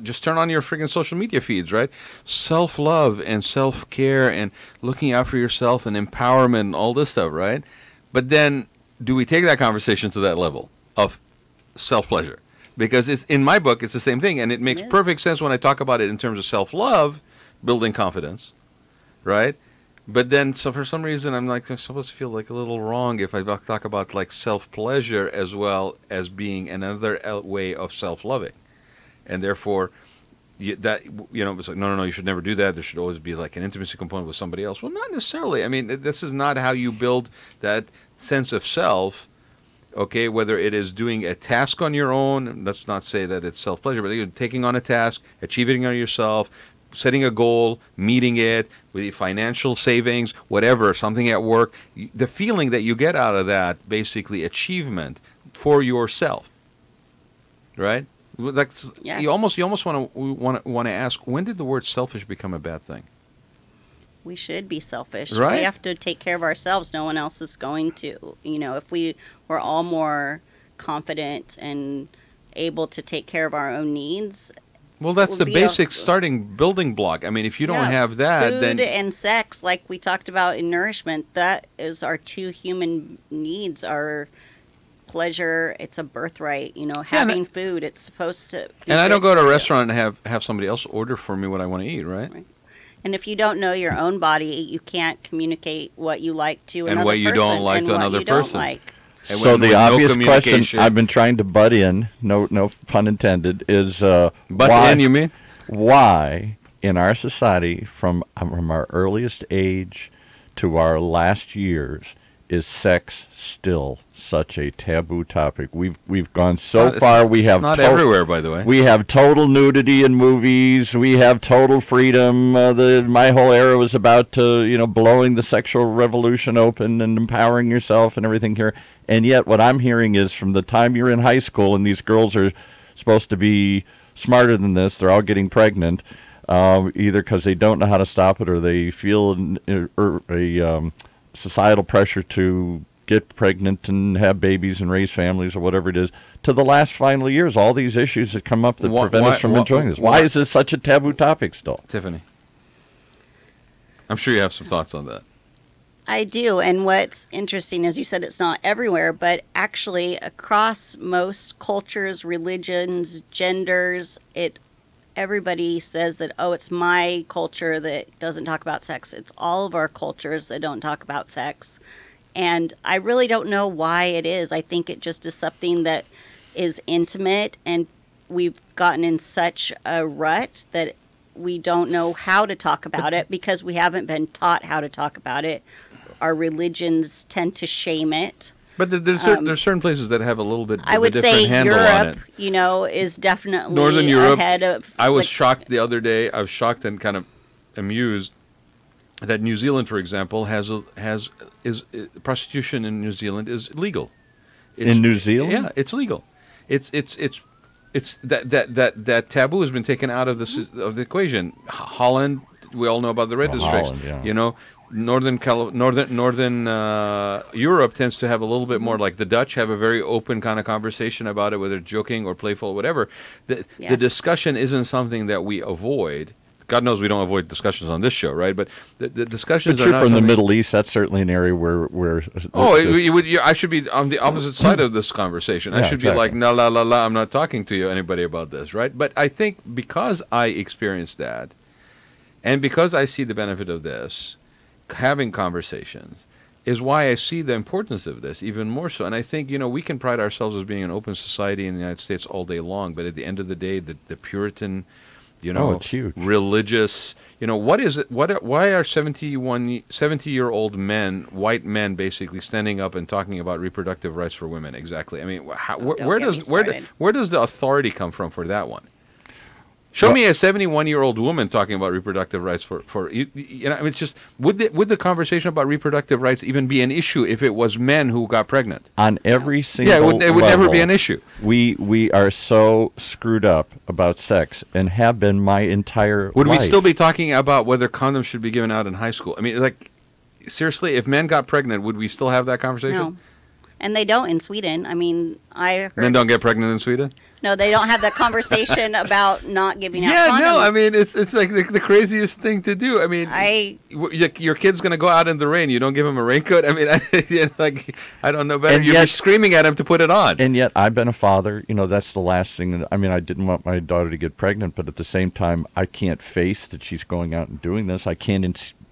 just turn on your freaking social media feeds, right? Self-love and self-care and looking out for yourself and empowerment and all this stuff, right? But then, do we take that conversation to that level of self-pleasure? Because it's, in my book, it's the same thing, and it makes It is. perfect sense when I talk about it in terms of self-love, building confidence, right? But then, so for some reason, I'm supposed to feel like a little wrong if I talk about like self-pleasure as well as being another way of self-loving, and therefore, it's like no, you should never do that. There should always be like an intimacy component with somebody else. Well, not necessarily. I mean, this is not how you build that sense of self. Okay, whether it is doing a task on your own, let's not say that it's self-pleasure, but you're taking on a task, achieving it on yourself, setting a goal, meeting it, with financial savings, whatever, something at work, the feeling that you get out of that, basically achievement for yourself, right? That's, Yes. You almost want to ask, when did the word selfish become a bad thing? We should be selfish. Right. We have to take care of ourselves. No one else is going to. If we were all more confident and able to take care of our own needs. Well, that's Would the be basic a- starting building block. I mean, if you don't Yeah, have that, food then and sex, like we talked about in nourishment, that is our two human needs. Our pleasure, it's a birthright. Having food, it's supposed to. Be and I don't good go to a for you. restaurant and have somebody else order for me what I want to eat, right? Right. And if you don't know your own body, you can't communicate what you like to And another what you person don't like and to what another you don't person. like. And So when the no obvious question communication- I've been trying to butt in, no pun intended, is But why, then you mean? why in our society, from our earliest age to our last years, is sex still such a taboo topic? We've gone so It's far. not- We it's have not everywhere, by the way. We have total nudity in movies. We have total freedom. My whole era was about blowing the sexual revolution open and empowering yourself and everything here. And yet, what I'm hearing is from the time you're in high school and these girls are supposed to be smarter than this, they're all getting pregnant, either because they don't know how to stop it or they feel a societal pressure to get pregnant and have babies and raise families or whatever it is, to the last final years, all these issues that come up that prevent us from enjoying this. Why is this such a taboo topic still? Tiffany, I'm sure you have some thoughts on that. I do. And what's interesting, as you said, it's not everywhere, but actually across most cultures, religions, genders, everybody says that, it's my culture that doesn't talk about sex. It's all of our cultures that don't talk about sex. And I really don't know why it is. I think it just is something that is intimate, and we've gotten in such a rut that we don't know how to talk about it because we haven't been taught how to talk about it. Our religions tend to shame it. But there's certain places that have a little bit I of a would different say handle on it. Europe, is definitely Northern Europe, ahead of. I was shocked the other day. I was shocked and kind of amused that New Zealand, for example, prostitution in New Zealand is legal. In New Zealand? Yeah, it's legal. It's that taboo has been taken out of the equation. Holland, we all know about the red districts. Holland, yeah. Northern Europe tends to have a little bit more, like the Dutch have a very open kind of conversation about it, whether joking or playful or whatever. The discussion isn't something that we avoid. God knows we don't avoid discussions on this show, right? But the discussions But are you're not from the something- Middle East. That's certainly an area where I should be on the opposite side of this conversation. I Yeah, should be exactly. like, no, la, la, la, I'm not talking to anybody about this, right? But I think because I experienced that, and because I see the benefit of this, having conversations, is why I see the importance of this even more so. And I think, we can pride ourselves as being an open society in the United States all day long, but at the end of the day, the Puritan, it's huge. religious, what is it? Why are 70-year-old men, white men, basically standing up and talking about reproductive rights for women? Exactly. I mean, Don't get me started. where does the authority come from for that one? Show me a 71-year-old woman talking about reproductive rights for you know. I mean, it's just would the conversation about reproductive rights even be an issue if it was men who got pregnant? On every single it would never be an issue. We are so screwed up about sex and have been my entire Would life. we still be talking about whether condoms should be given out in high school? I mean, like, seriously, if men got pregnant, would we still have that conversation? No. And they don't in Sweden. I mean, I heard... Men don't get pregnant in Sweden? No, they don't have that conversation about not giving out condoms. Yeah, no, I mean, it's like the craziest thing to do. I mean, your kid's going to go out in the rain. You don't give him a raincoat? I mean, I don't know better. You're screaming at him to put it on. And yet, I've been a father. You know, that's the last thing. I mean, I didn't want my daughter to get pregnant, but at the same time, I can't face that she's going out and doing this. I can't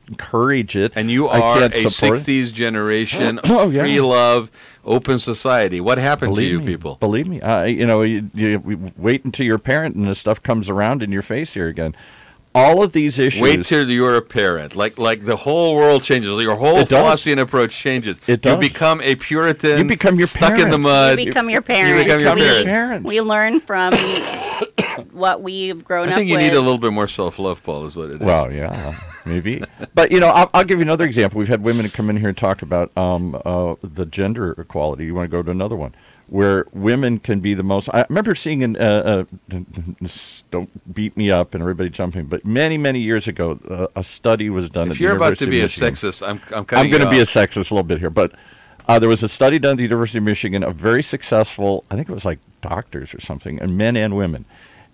encourage it. And you are a 60s generation of free love, open society. What happened to you people? Believe me. You know, you wait until you're a parent and this stuff comes around in your face here again. All of these issues. Wait till you're a parent. Like the whole world changes. Your whole philosophy and approach changes. It does. You become a Puritan. You become your stuck parents. in the mud. You become your parents. You become your parents. We learn from what we've grown up with. I think you need a little bit more self-love, Paul, is what it is. Well, yeah, maybe. But, you know, I'll give you another example. We've had women come in here and talk about the gender equality. You want to go to another one where women can be the most. I remember seeing don't beat me up and everybody jumping, but many, many years ago, a study was done at the University of Michigan. If you're about to be a sexist, I'm I'm going to be a sexist a little bit here, but there was a study done at the University of Michigan of very successful, I think it was like doctors or something, and men and women,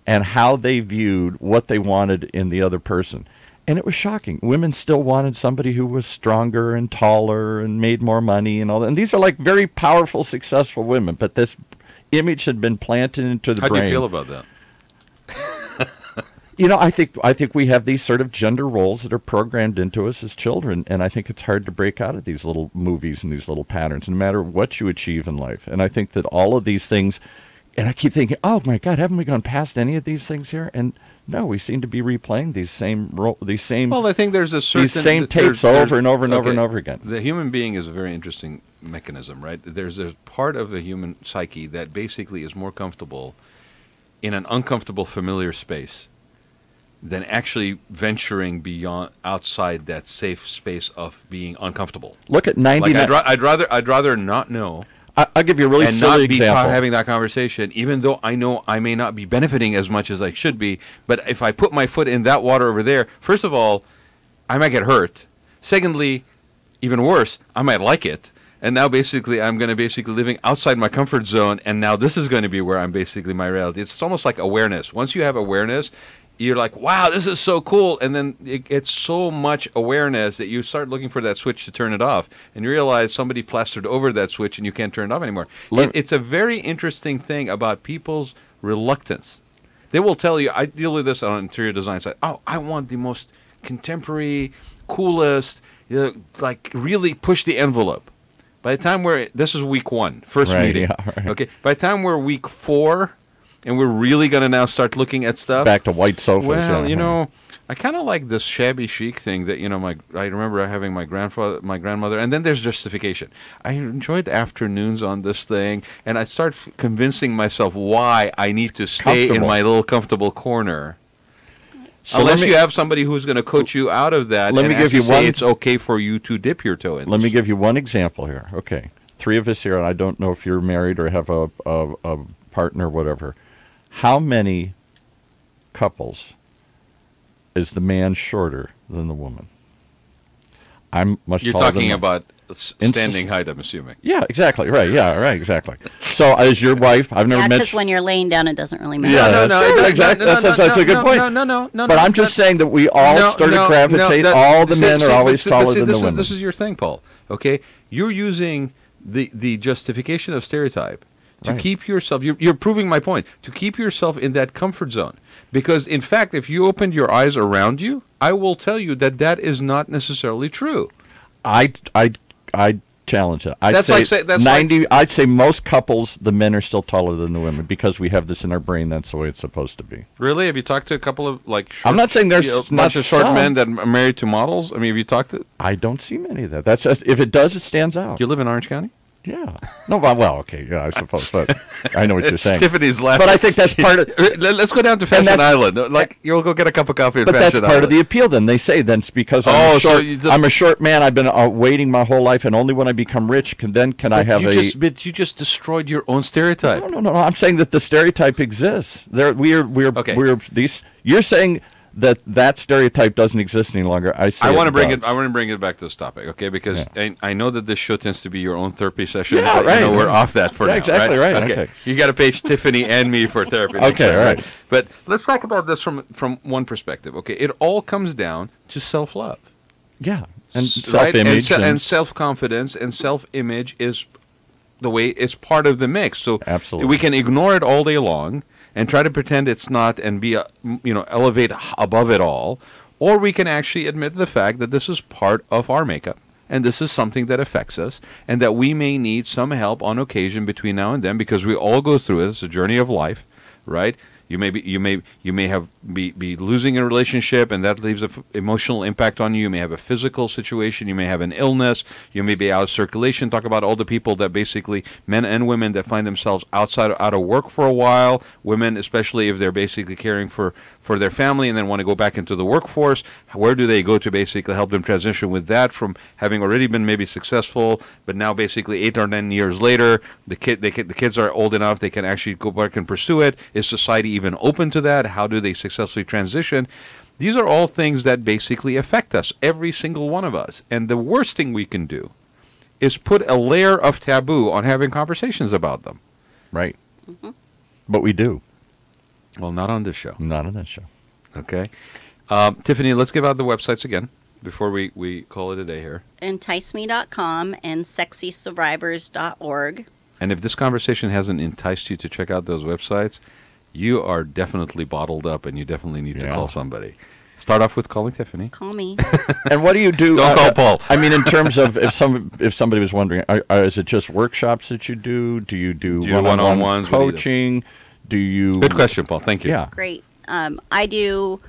and how they viewed what they wanted in the other person. And it was shocking. Women still wanted somebody who was stronger and taller and made more money and all that. And these are like very powerful, successful women. But this image had been planted into the brain. How do you feel about that? You know, I think we have these sort of gender roles that are programmed into us as children. And I think it's hard to break out of these little movies and these little patterns, no matter what you achieve in life. And I think that all of these things, and I keep thinking, oh, my God, haven't we gone past any of these things here? And no, we seem to be replaying these same. Well, I think there's a certain these same tapes over and over and over and over again. The human being is a very interesting mechanism, right? There's part of the human psyche that basically is more comfortable in an uncomfortable, familiar space than actually venturing outside that safe space of being uncomfortable. Look at 99. I'd rather not know. I'll give you a really silly example. And not be having that conversation, even though I know I may not be benefiting as much as I should be. But if I put my foot in that water over there, first of all, I might get hurt. Secondly, even worse, I might like it. And now basically I'm going to basically living outside my comfort zone. And now this is going to be where I'm basically my reality. It's almost like awareness. Once you have awareness, you're like, wow, this is so cool. And then it's so much awareness that you start looking for that switch to turn it off. And you realize somebody plastered over that switch and you can't turn it off anymore. It's a very interesting thing about people's reluctance. They will tell you, I deal with this on interior design side. Oh, I want the most contemporary, coolest, like really push the envelope. By the time this is week 1, first meeting. Yeah, right. Okay. By the time we're week 4, and we're really going to now start looking at stuff. Back to white sofas. Well, you know, I kind of like this shabby chic thing that, you know, I remember having my grandmother, and then there's justification. I enjoyed afternoons on this thing, and I start convincing myself why I need to stay in my little comfortable corner. So unless you have somebody who's going to coach you out of that let me give you say one, it's okay for you to dip your toe in. Let me give you one example here. Okay. 3 of us here, and I don't know if you're married or have a partner or whatever. How many couples is the man shorter than the woman? I'm much You're taller than talking them. about standing height, I'm assuming. Yeah, exactly. Right. Yeah, right. Exactly. So, as your wife, I've never met. because when you're laying down, it doesn't really matter. Yeah, exactly. That's a good point. No. But I'm just saying that we all start to gravitate. All the men are always taller than the women. This is your thing, Paul. Okay, you're using the justification of stereotype to keep yourself. You're proving my point. To keep yourself in that comfort zone, because in fact, if you opened your eyes around you, I will tell you that is not necessarily true. I challenge it. I'd say most couples, the men are still taller than the women because we have this in our brain. That's the way it's supposed to be. Really? Have you talked to a couple of short, I'm not saying there's not just short men that are married to models. I mean, have you talked to? I don't see many of that. That's if it does, it stands out. Do you live in Orange County? Yeah. No, well, okay, yeah, I suppose, but I know what you're saying. Tiffany's laughing. But I think that's part of. Let's go down to Fashion Island. Like, you'll go get a cup of coffee at But Fashion that's Island. part of the appeal. Then they say that's because I'm a short man. I've been waiting my whole life, and only when I become rich can I have But you just destroyed your own stereotype. No. I'm saying that the stereotype exists. We're these. You're saying that stereotype doesn't exist any longer. I want to bring it back to this topic, okay? Because I know that this show tends to be your own therapy session. Yeah, but, right. we're off that for now. Exactly right. Okay. You got to pay Tiffany and me for therapy. Next Okay, time, all right. But let's talk about this from one perspective, okay? It all comes down to self-love. Yeah, and Right? self-image and self-confidence and self-image is the way it's part of the mix. So Absolutely. we can ignore it all day long and try to pretend it's not and be elevate above it all, or we can actually admit the fact that this is part of our makeup and this is something that affects us and that we may need some help on occasion between now and then, because we all go through it. It's a journey of life, right? You may be losing a relationship, and that leaves an emotional impact on you. You may have a physical situation. You may have an illness. You may be out of circulation. Talk about all the people that basically, men and women, that find themselves out of work for a while. Women, especially if they're basically caring for their family and then want to go back into the workforce. Where do they go to basically help them transition with that, from having already been maybe successful, but now basically 8 or 9 years later, the kids are old enough they can actually go back and pursue it. Is society even open to that? How do they successfully transition? These are all things that basically affect us, every single one of us. And the worst thing we can do is put a layer of taboo on having conversations about them. Right. Mm-hmm. But we do. Well, not on this show. Not on this show. Okay. Tiffany, let's give out the websites again before we call it a day here. EnticeMe.com and SexySurvivors.org. And if this conversation hasn't enticed you to check out those websites, you are definitely bottled up and you definitely need to call somebody. Start off with calling Tiffany. Call me. And what do you do? Don't call Paul. I mean, in terms of if somebody was wondering, is it just workshops that you do? Do you do one-on-one coaching? Do you? Good question, Paul. Thank you. Yeah. Great. I do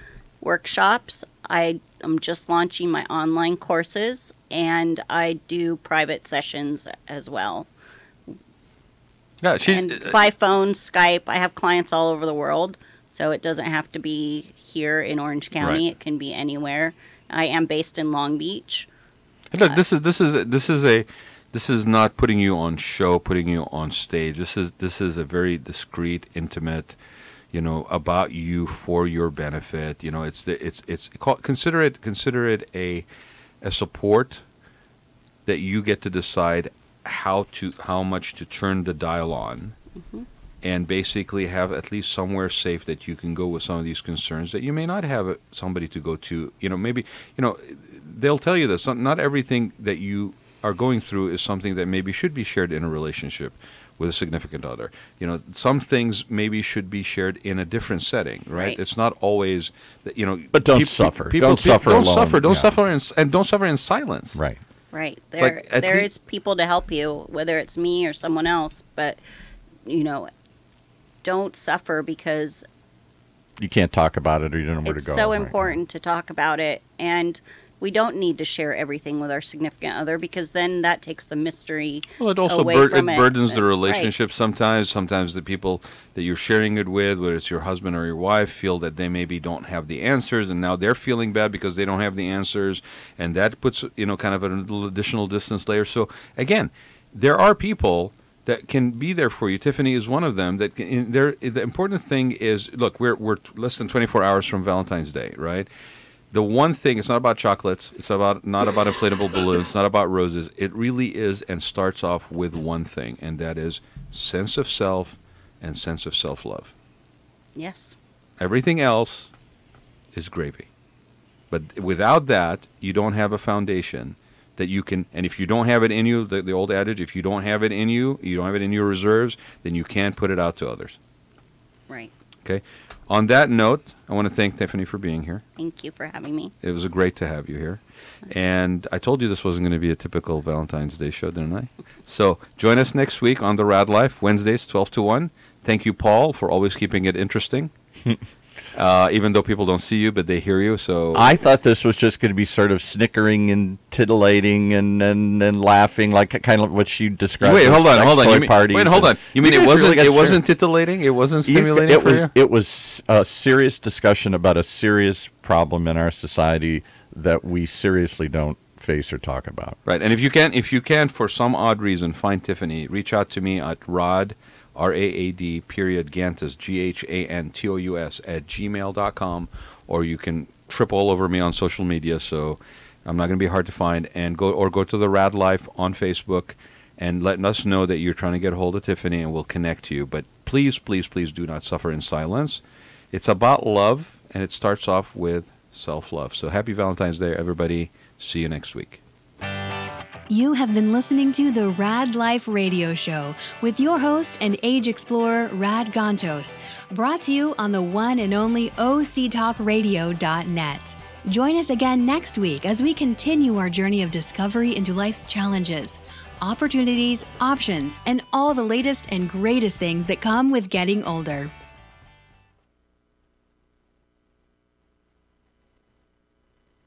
workshops. I am just launching my online courses, and I do private sessions as well. Yeah, and by phone, Skype. I have clients all over the world, so it doesn't have to be here in Orange County. Right. It can be anywhere. I am based in Long Beach. And look, this is not putting you on show, putting you on stage. This is a very discreet, intimate, about you, for your benefit. Consider it a support that you get to decide how much to turn the dial on, and basically have at least somewhere safe that you can go with some of these concerns that you may not have somebody to go to. Maybe they'll tell you this. Not everything that you are going through is something that maybe should be shared in a relationship with a significant other. Some things maybe should be shared in a different setting, right? It's not always that, But don't suffer. Don't suffer alone. Don't suffer in silence. Right. Right. There is people to help you, whether it's me or someone else, but, don't suffer because you can't talk about it or you don't know where to go. It's so important to talk about it, and we don't need to share everything with our significant other, because then that takes the mystery away from it. Well, it also burdens the relationship sometimes. Sometimes the people that you're sharing it with, whether it's your husband or your wife, feel that they maybe don't have the answers, and now they're feeling bad because they don't have the answers, and that puts, kind of a little additional distance layer. So, again, there are people that can be there for you. Tiffany is one of them. The important thing is, look, we're less than 24 hours from Valentine's Day, right? The one thing, it's not about chocolates, it's not about inflatable balloons, it's not about roses. It really is, and starts off with one thing, and that is sense of self and sense of self-love. Yes. Everything else is gravy. But without that, you don't have a foundation that you can, and if you don't have it in you, the old adage, if you don't have it in you, you don't have it in your reserves, then you can't put it out to others. Right. Okay? On that note, I want to thank Tiffany for being here. Thank you for having me. It was great to have you here. And I told you this wasn't going to be a typical Valentine's Day show, didn't I? So join us next week on the Raad Life, Wednesdays, 12 to 1. Thank you, Paul, for always keeping it interesting. even though people don't see you, but they hear you. So I thought this was just going to be sort of snickering and titillating and laughing, like kind of what you described. Wait, hold on. Parties. Wait, hold on. You mean You it guys wasn't? really got It wasn't titillating. It wasn't stimulating for you. It was a serious discussion about a serious problem in our society that we seriously don't face or talk about. Right. And if you can, for some odd reason, find Tiffany, reach out to me at Raad, RAAD period Gantus, GHANTOUS at gmail.com, or you can trip all over me on social media. So I'm not going to be hard to find. And go to the Raad Life on Facebook and letting us know that you're trying to get a hold of Tiffany, and we'll connect to you. But please, please, please do not suffer in silence. It's about love, and it starts off with self-love. So happy Valentine's Day, everybody. See you next week. You have been listening to the Raad Life radio show with your host and age explorer, Raad Gantos, brought to you on the one and only OCTalkRadio.net. Join us again next week as we continue our journey of discovery into life's challenges, opportunities, options, and all the latest and greatest things that come with getting older.